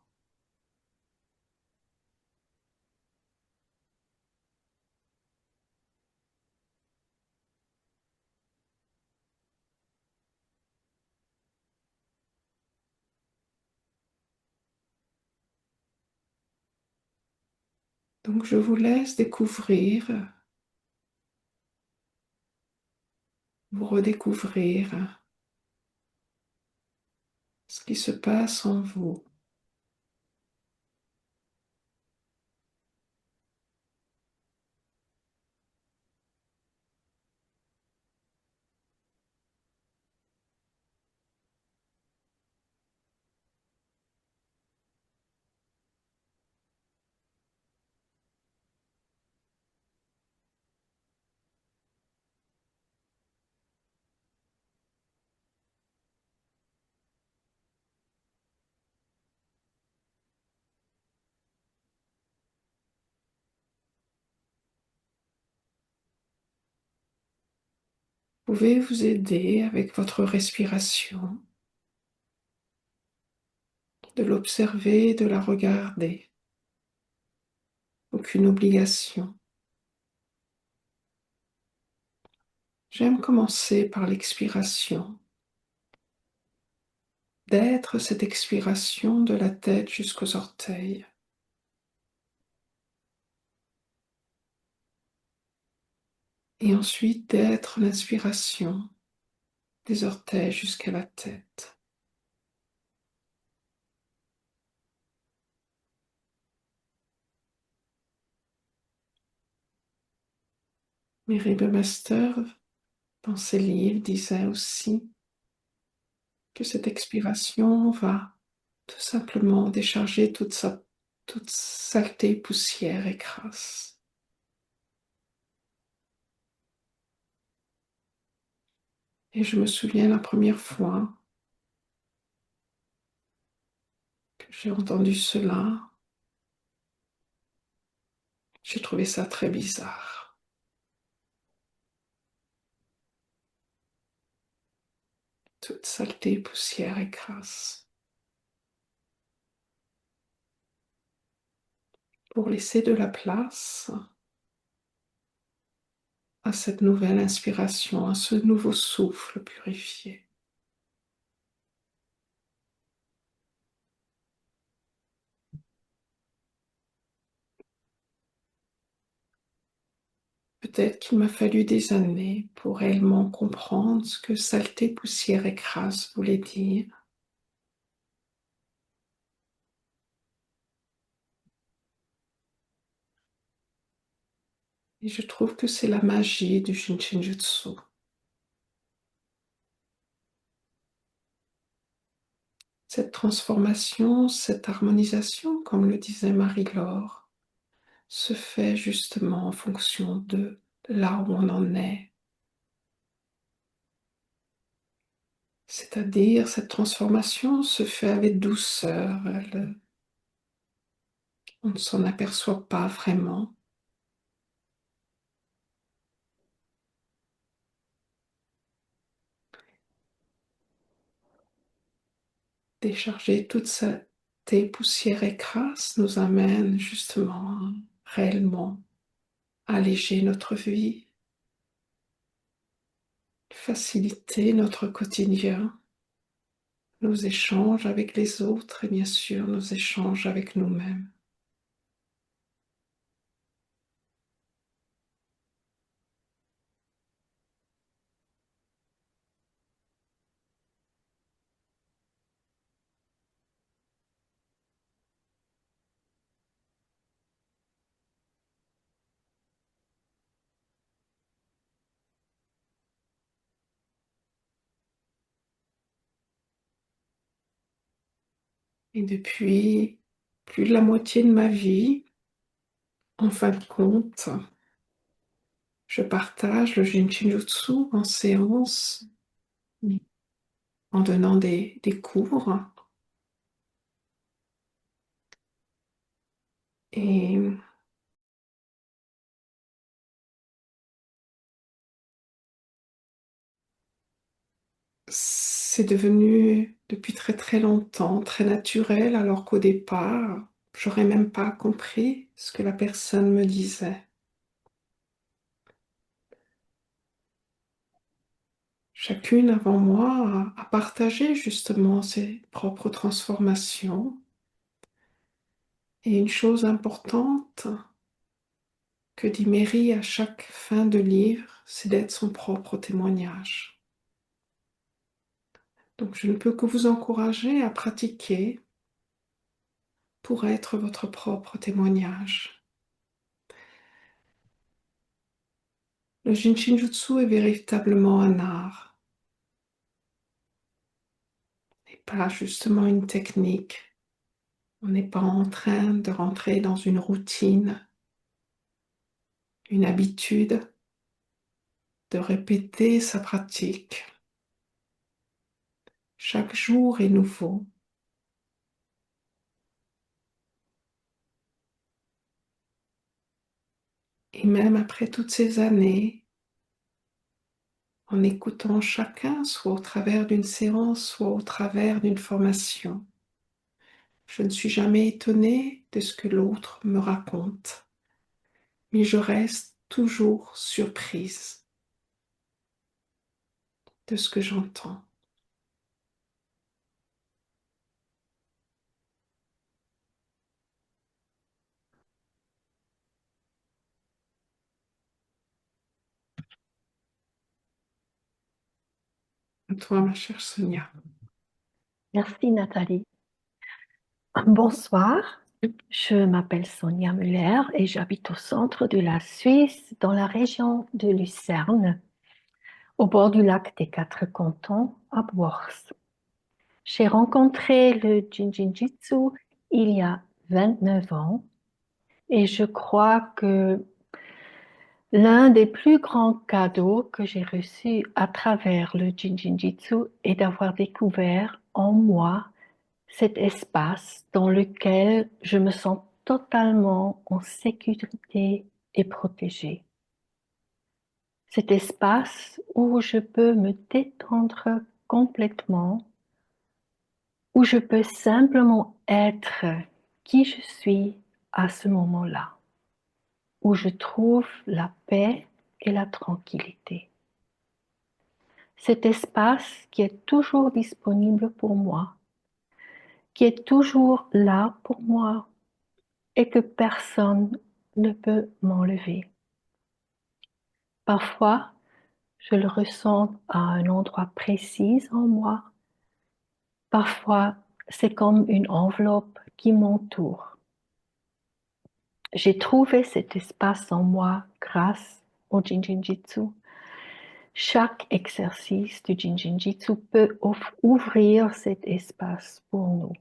S1: Donc je vous laisse découvrir, vous redécouvrir ce qui se passe en vous. Vous pouvez vous aider avec votre respiration, de l'observer, de la regarder. Aucune obligation. J'aime commencer par l'expiration, d'être cette expiration de la tête jusqu'aux orteils. Et ensuite d'être l'inspiration des orteils jusqu'à la tête. Mary Master, dans ses livres, disait aussi que cette expiration va tout simplement décharger toute saleté, poussière et crasse. Et je me souviens la première fois que j'ai entendu cela, j'ai trouvé ça très bizarre. Toute saleté, poussière et crasse. Pour laisser de la place à cette nouvelle inspiration, à ce nouveau souffle purifié. Peut-être qu'il m'a fallu des années pour réellement comprendre ce que saleté, poussière et crasse voulait dire. Et je trouve que c'est la magie du Shinshinjutsu. Cette transformation, cette harmonisation, comme le disait Marie-Laure, se fait justement en fonction de là où on en est. C'est-à-dire, cette transformation se fait avec douceur. On ne s'en aperçoit pas vraiment. Décharger toute cette poussière et crasse nous amène justement réellement à alléger notre vie, faciliter notre quotidien, nos échanges avec les autres et bien sûr nos échanges avec nous-mêmes. Et depuis plus de la moitié de ma vie, en fin de compte, je partage le Jinshinjutsu en séance, en donnant des cours. Et c'est devenu depuis très très longtemps très naturel, alors qu'au départ, j'aurais même pas compris ce que la personne me disait. Chacune avant moi a partagé justement ses propres transformations. Et une chose importante que dit Mary à chaque fin de livre, c'est d'être son propre témoignage. Donc je ne peux que vous encourager à pratiquer pour être votre propre témoignage. Le Jinshinjutsu est véritablement un art et pas justement une technique. On n'est pas en train de rentrer dans une routine, une habitude, de répéter sa pratique. Chaque jour est nouveau. Et même après toutes ces années, en écoutant chacun, soit au travers d'une séance, soit au travers d'une formation, je ne suis jamais étonnée de ce que l'autre me raconte, mais je reste toujours surprise de ce que j'entends. À toi, ma chère Sonia.
S5: Merci Nathalie. Bonsoir, je m'appelle Sonia Muller et j'habite au centre de la Suisse, dans la région de Lucerne, au bord du lac des Quatre Cantons, à Bours. J'ai rencontré le Jinjitsu il y a 29 ans et je crois que l'un des plus grands cadeaux que j'ai reçus à travers le Jinjitsu est d'avoir découvert en moi cet espace dans lequel je me sens totalement en sécurité et protégée. Cet espace où je peux me détendre complètement, où je peux simplement être qui je suis à ce moment-là, où je trouve la paix et la tranquillité. Cet espace qui est toujours disponible pour moi, qui est toujours là pour moi et que personne ne peut m'enlever. Parfois, je le ressens à un endroit précis en moi. Parfois, c'est comme une enveloppe qui m'entoure. J'ai trouvé cet espace en moi grâce au Jinjitsu. Chaque exercice du Jinjitsu peut ouvrir cet espace pour nous.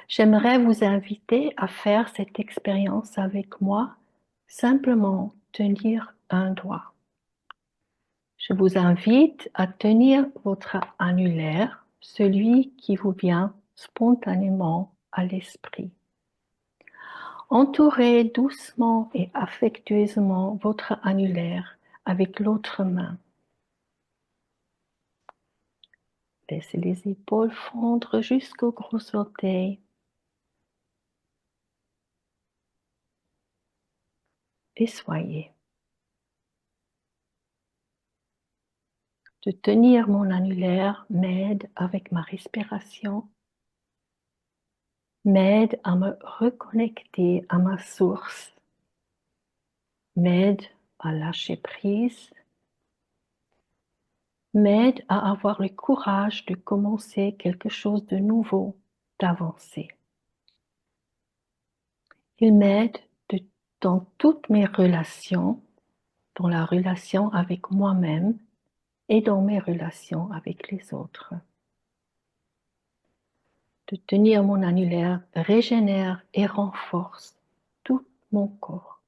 S5: J'aimerais vous inviter à faire cette expérience avec moi, simplement tenir un doigt. Je vous invite à tenir votre annulaire, celui qui vous vient spontanément à l'esprit. Entourez doucement et affectueusement votre annulaire avec l'autre main. Laissez les épaules fondre jusqu'aux gros orteils. Et soyez. De tenir mon annulaire m'aide avec ma respiration, m'aide à me reconnecter à ma source, m'aide à lâcher prise, m'aide à avoir le courage de commencer quelque chose de nouveau, d'avancer. Il m'aide dans toutes mes relations, dans la relation avec moi-même et dans mes relations avec les autres. De tenir mon annulaire régénère et renforce tout mon corps.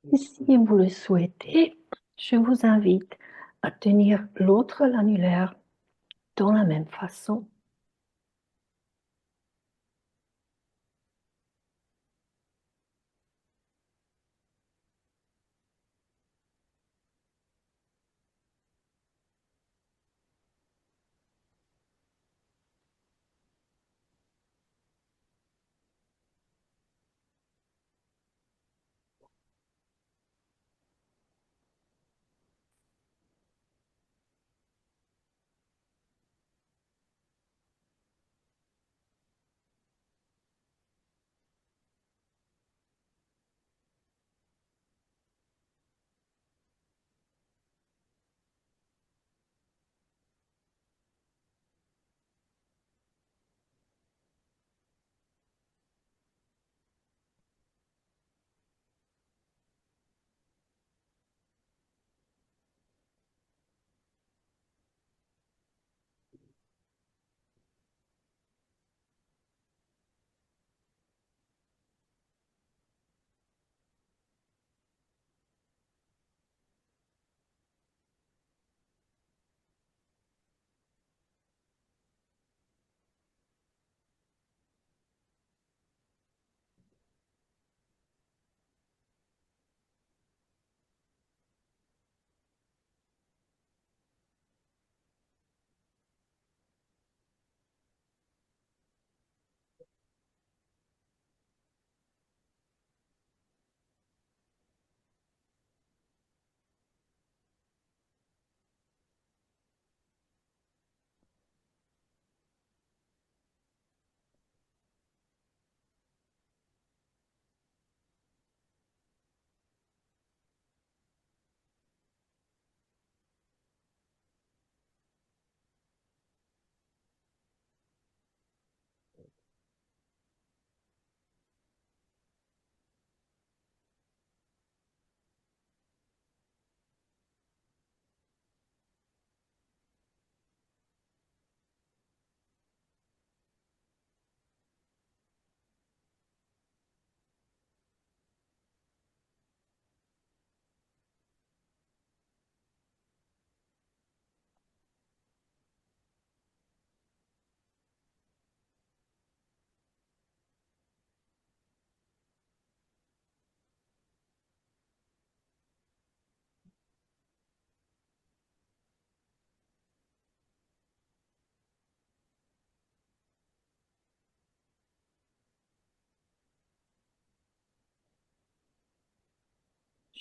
S5: Et si vous le souhaitez, je vous invite à tenir l'autre l'annulaire dans la même façon.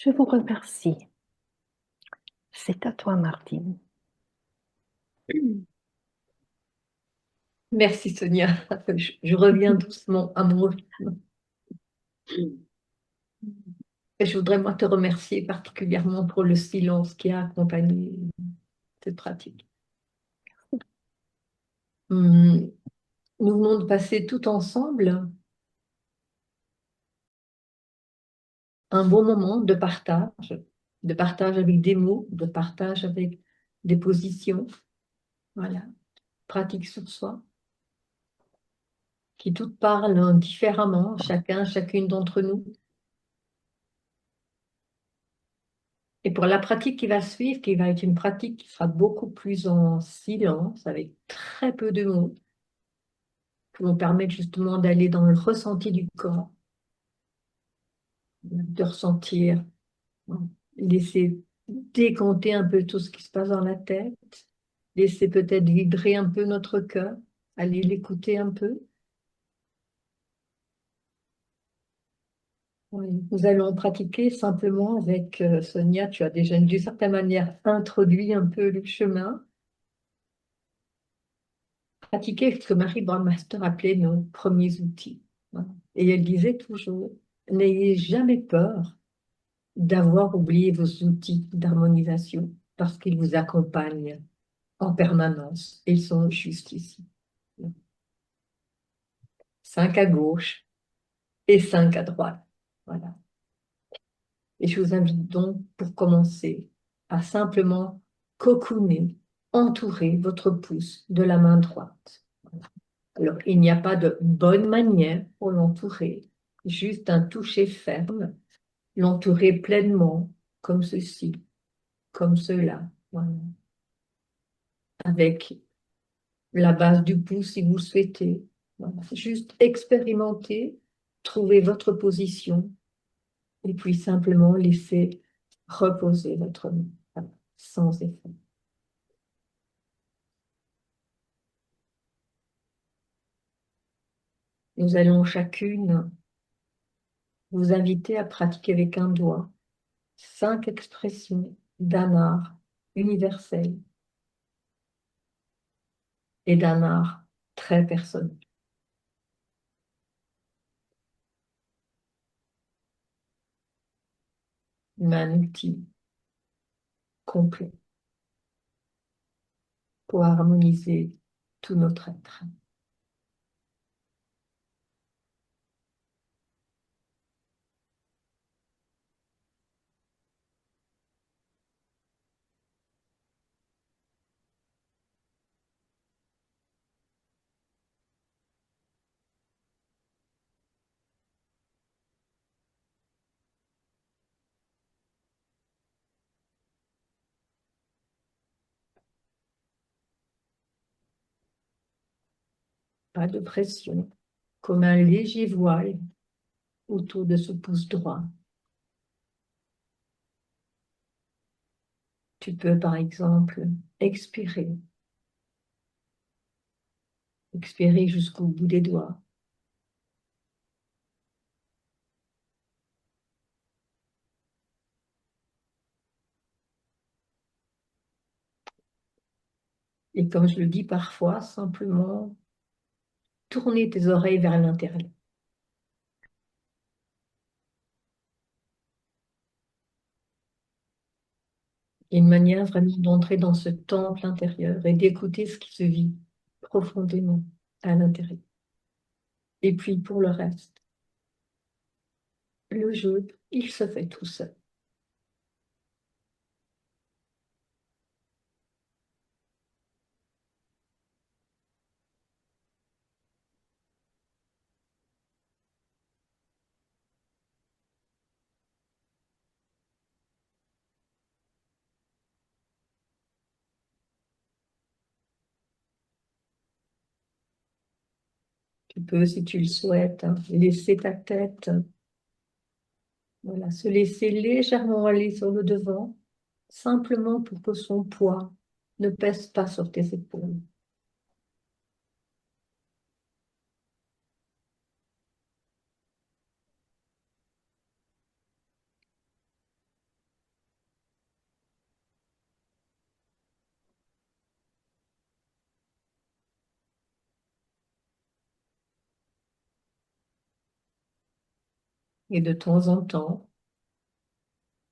S5: Je vous remercie. C'est à toi, Martine.
S4: Merci Sonia. Je reviens doucement à mon rythme. Et je voudrais moi te remercier particulièrement pour le silence qui a accompagné cette pratique. Nous venons de passer tout ensemble un bon moment de partage avec des mots, de partage avec des positions, voilà, pratique sur soi, qui toutes parlent différemment, chacune d'entre nous. Et pour la pratique qui va suivre, qui va être une pratique qui sera beaucoup plus en silence, avec très peu de mots, qui vont permettre justement d'aller dans le ressenti du corps, de ressentir, laisser décanter un peu tout ce qui se passe dans la tête, laisser peut-être vibrer un peu notre cœur, aller l'écouter un peu. Oui. Nous allons pratiquer simplement avec Sonia, tu as déjà d'une certaine manière introduit un peu le chemin. Pratiquer ce que Marie Brandmaster appelait nos premiers outils. Voilà. Et elle disait toujours, n'ayez jamais peur d'avoir oublié vos outils d'harmonisation parce qu'ils vous accompagnent en permanence. Ils sont juste ici. 5 à gauche et 5 à droite. Voilà. Et je vous invite donc, pour commencer, à simplement cocooner, entourer votre pouce de la main droite. Alors, il n'y a pas de bonne manière pour l'entourer, juste un toucher ferme l'entourer pleinement, comme ceci, comme cela, voilà. Avec la base du pouce si vous le souhaitez. Voilà. Juste expérimenter, trouver votre position et puis simplement laisser reposer votre main, voilà, sans effort. Nous allons chacune vous inviter à pratiquer avec un doigt 5 expressions d'un art universel et d'un art très personnel. Un outil complet pour harmoniser tout notre être. Pas de pression, comme un léger voile autour de ce pouce droit. Tu peux par exemple expirer, expirer jusqu'au bout des doigts. Et comme je le dis parfois, simplement tourner tes oreilles vers l'intérieur. Une manière vraiment d'entrer dans ce temple intérieur et d'écouter ce qui se vit profondément à l'intérieur. Et puis pour le reste, le jeu, il se fait tout seul. Tu peux, si tu le souhaites, laisser ta tête, voilà, se laisser légèrement aller sur le devant, simplement pour que son poids ne pèse pas sur tes épaules. Et de temps en temps,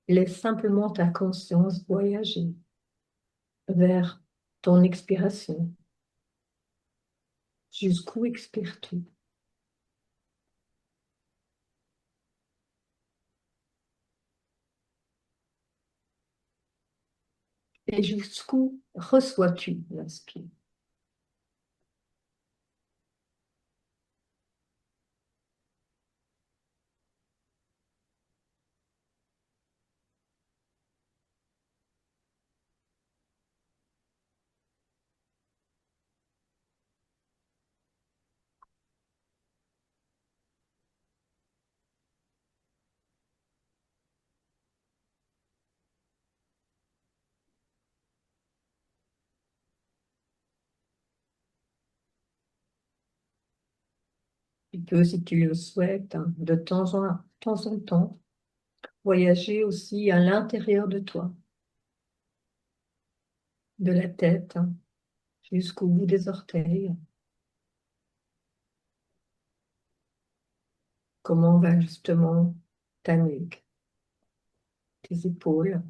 S4: laisse simplement ta conscience voyager vers ton expiration. Jusqu'où expires-tu? Et jusqu'où reçois-tu l'inspire? Tu peux, si tu le souhaites, de temps en temps, voyager aussi à l'intérieur de toi, de la tête jusqu'au bout des orteils. Comment va justement ta nuque, tes épaules?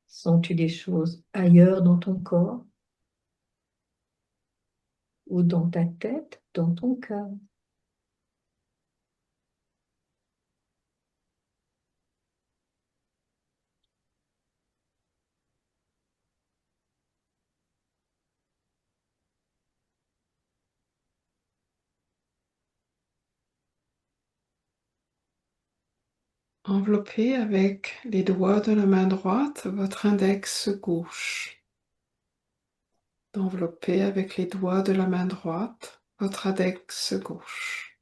S4: Sens-tu des choses ailleurs dans ton corps ou dans ta tête, dans ton cœur?
S1: Enveloppez avec les doigts de la main droite votre index gauche. Enveloppez avec les doigts de la main droite votre index gauche.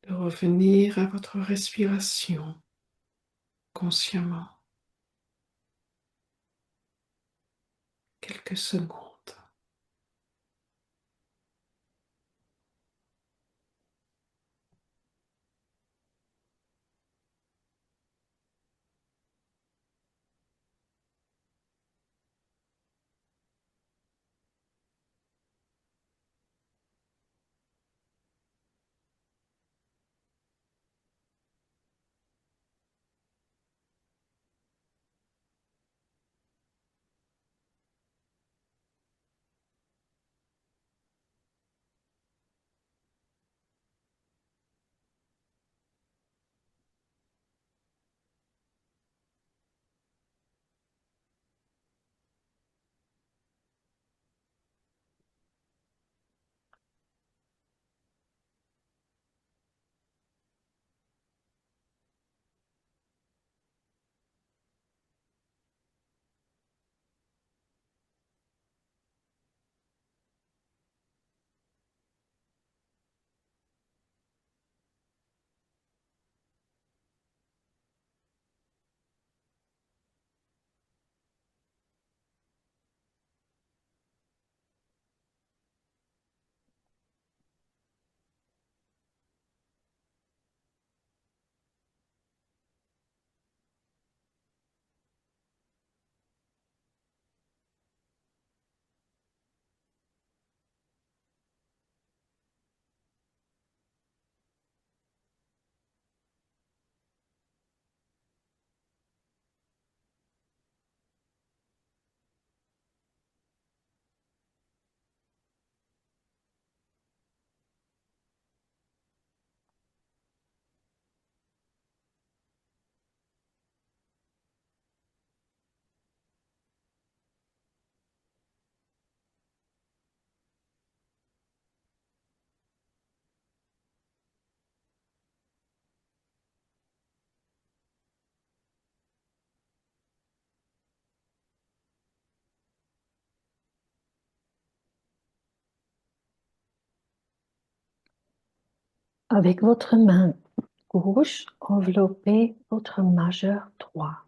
S1: De revenir à votre respiration consciemment. Quelques secondes.
S5: Avec votre main gauche, enveloppez votre majeur droit.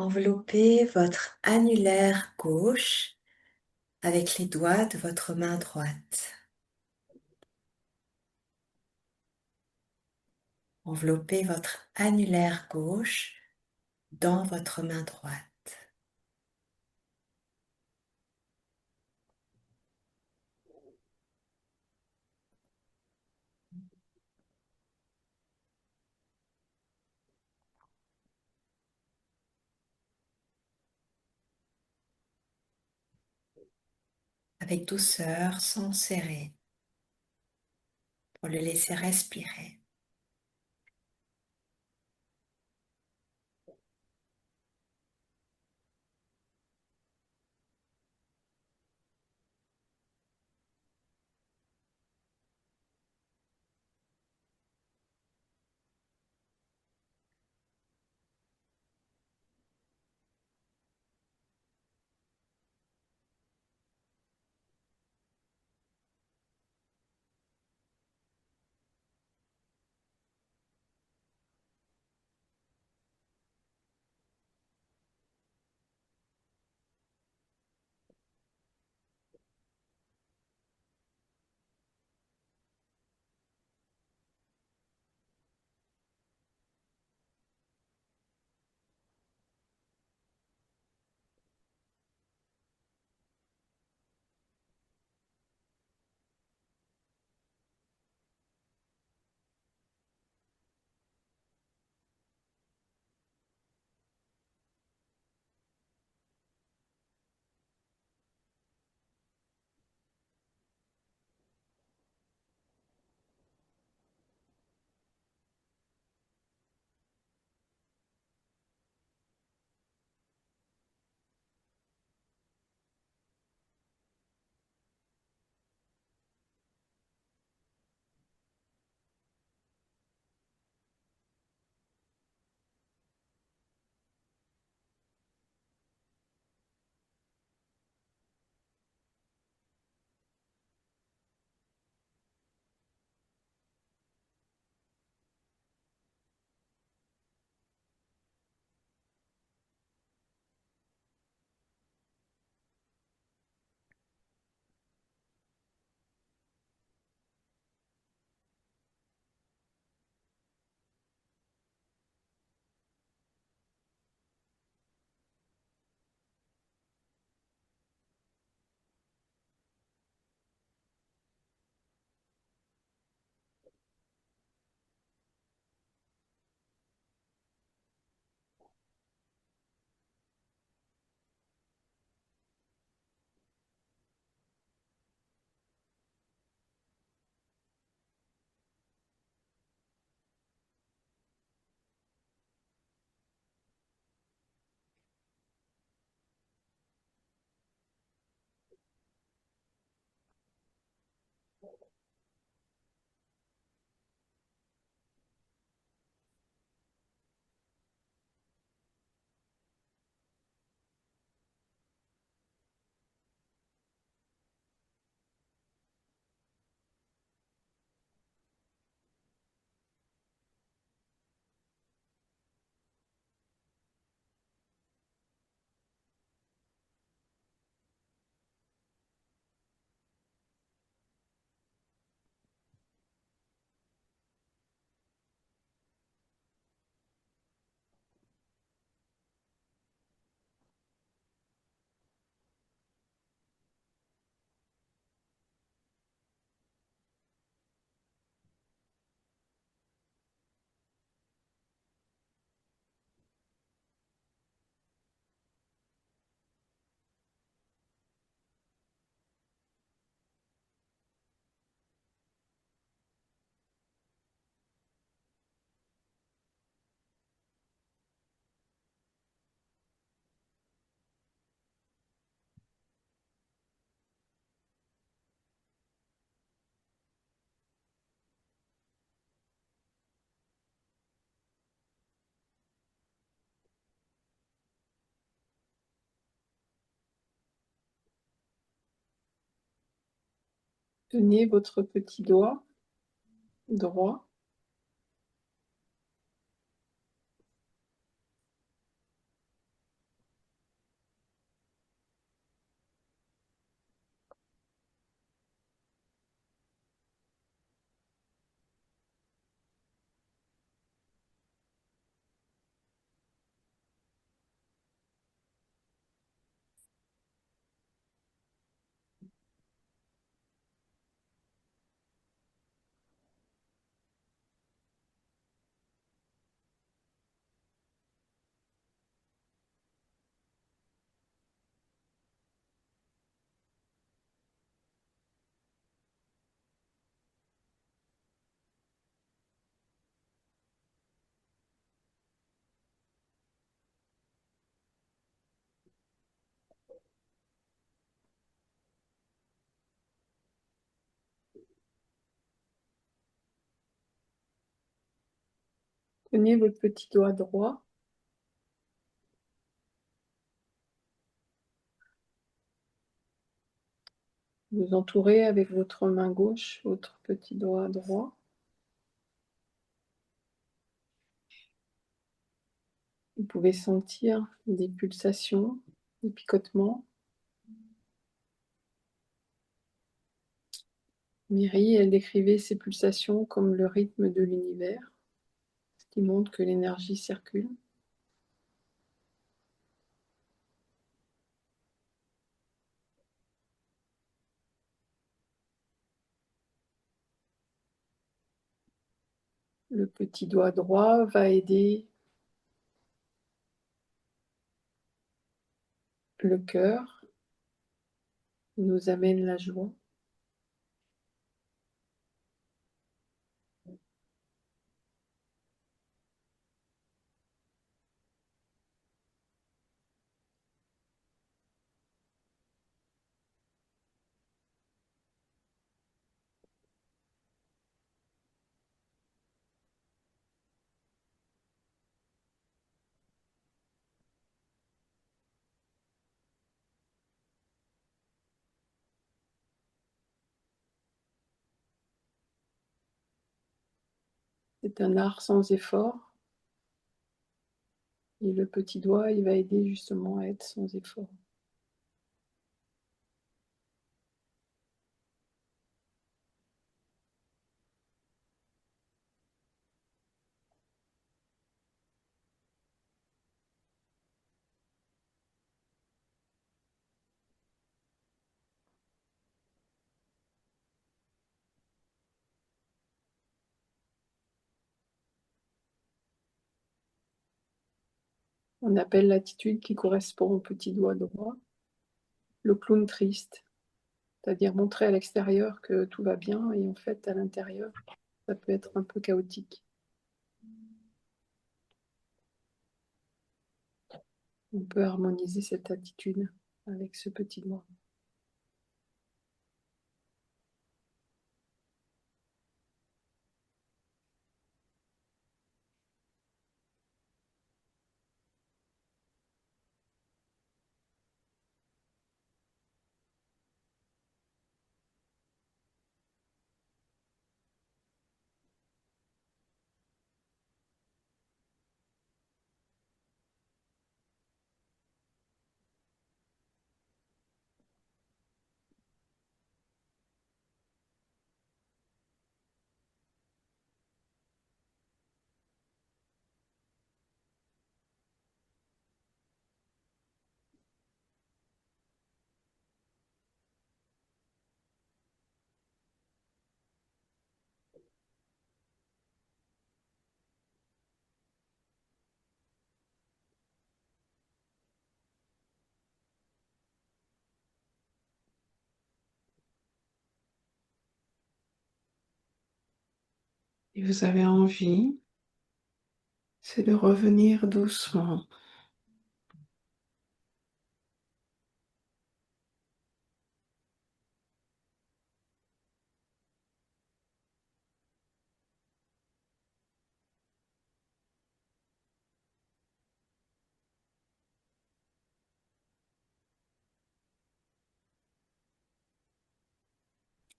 S2: enveloppez votre annulaire gauche avec les doigts de votre main droite. Enveloppez votre annulaire gauche dans votre main droite. Avec douceur, sans serrer, pour le laisser respirer.
S3: Tenez votre petit doigt droit. Prenez votre petit doigt droit. Vous entourez avec votre main gauche votre petit doigt droit. Vous pouvez sentir des pulsations, des picotements. Myri, elle décrivait ces pulsations comme le rythme de l'univers, ce qui montre que l'énergie circule. Le petit doigt droit va aider le cœur, il nous amène la joie. C'est un art sans effort. Et le petit doigt, il va aider justement à être sans effort. On appelle l'attitude qui correspond au petit doigt droit le clown triste, c'est-à-dire montrer à l'extérieur que tout va bien et en fait à l'intérieur, ça peut être un peu chaotique. On peut harmoniser cette attitude avec ce petit doigt. Et vous avez envie, c'est de revenir doucement.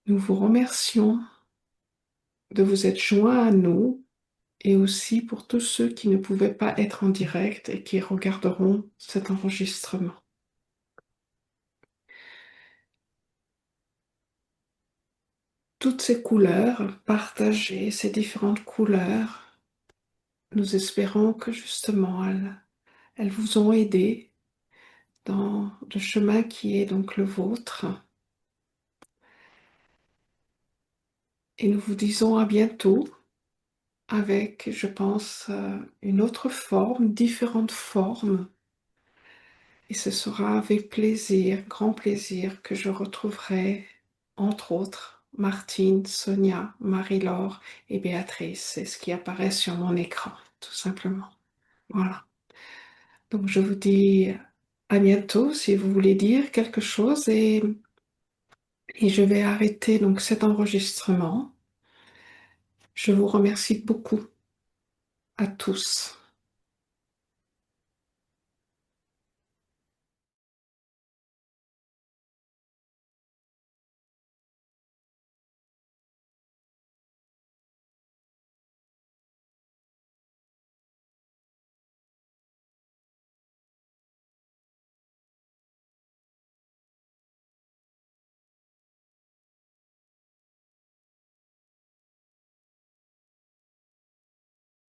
S3: Nous vous remercions de vous être joints à nous et aussi pour tous ceux qui ne pouvaient pas être en direct et qui regarderont cet enregistrement. Toutes ces couleurs partagées, ces différentes couleurs, nous espérons que justement elles vous ont aidé dans le chemin qui est donc le vôtre. Et nous vous disons à bientôt avec, je pense, une autre forme, différentes formes. Et ce sera avec plaisir, grand plaisir, que je retrouverai, entre autres, Martine, Sonia, Marie-Laure et Béatrice. C'est ce qui apparaît sur mon écran, tout simplement. Voilà. Donc je vous dis à bientôt si vous voulez dire quelque chose et je vais arrêter donc cet enregistrement. Je vous remercie beaucoup. À
S1: à tous.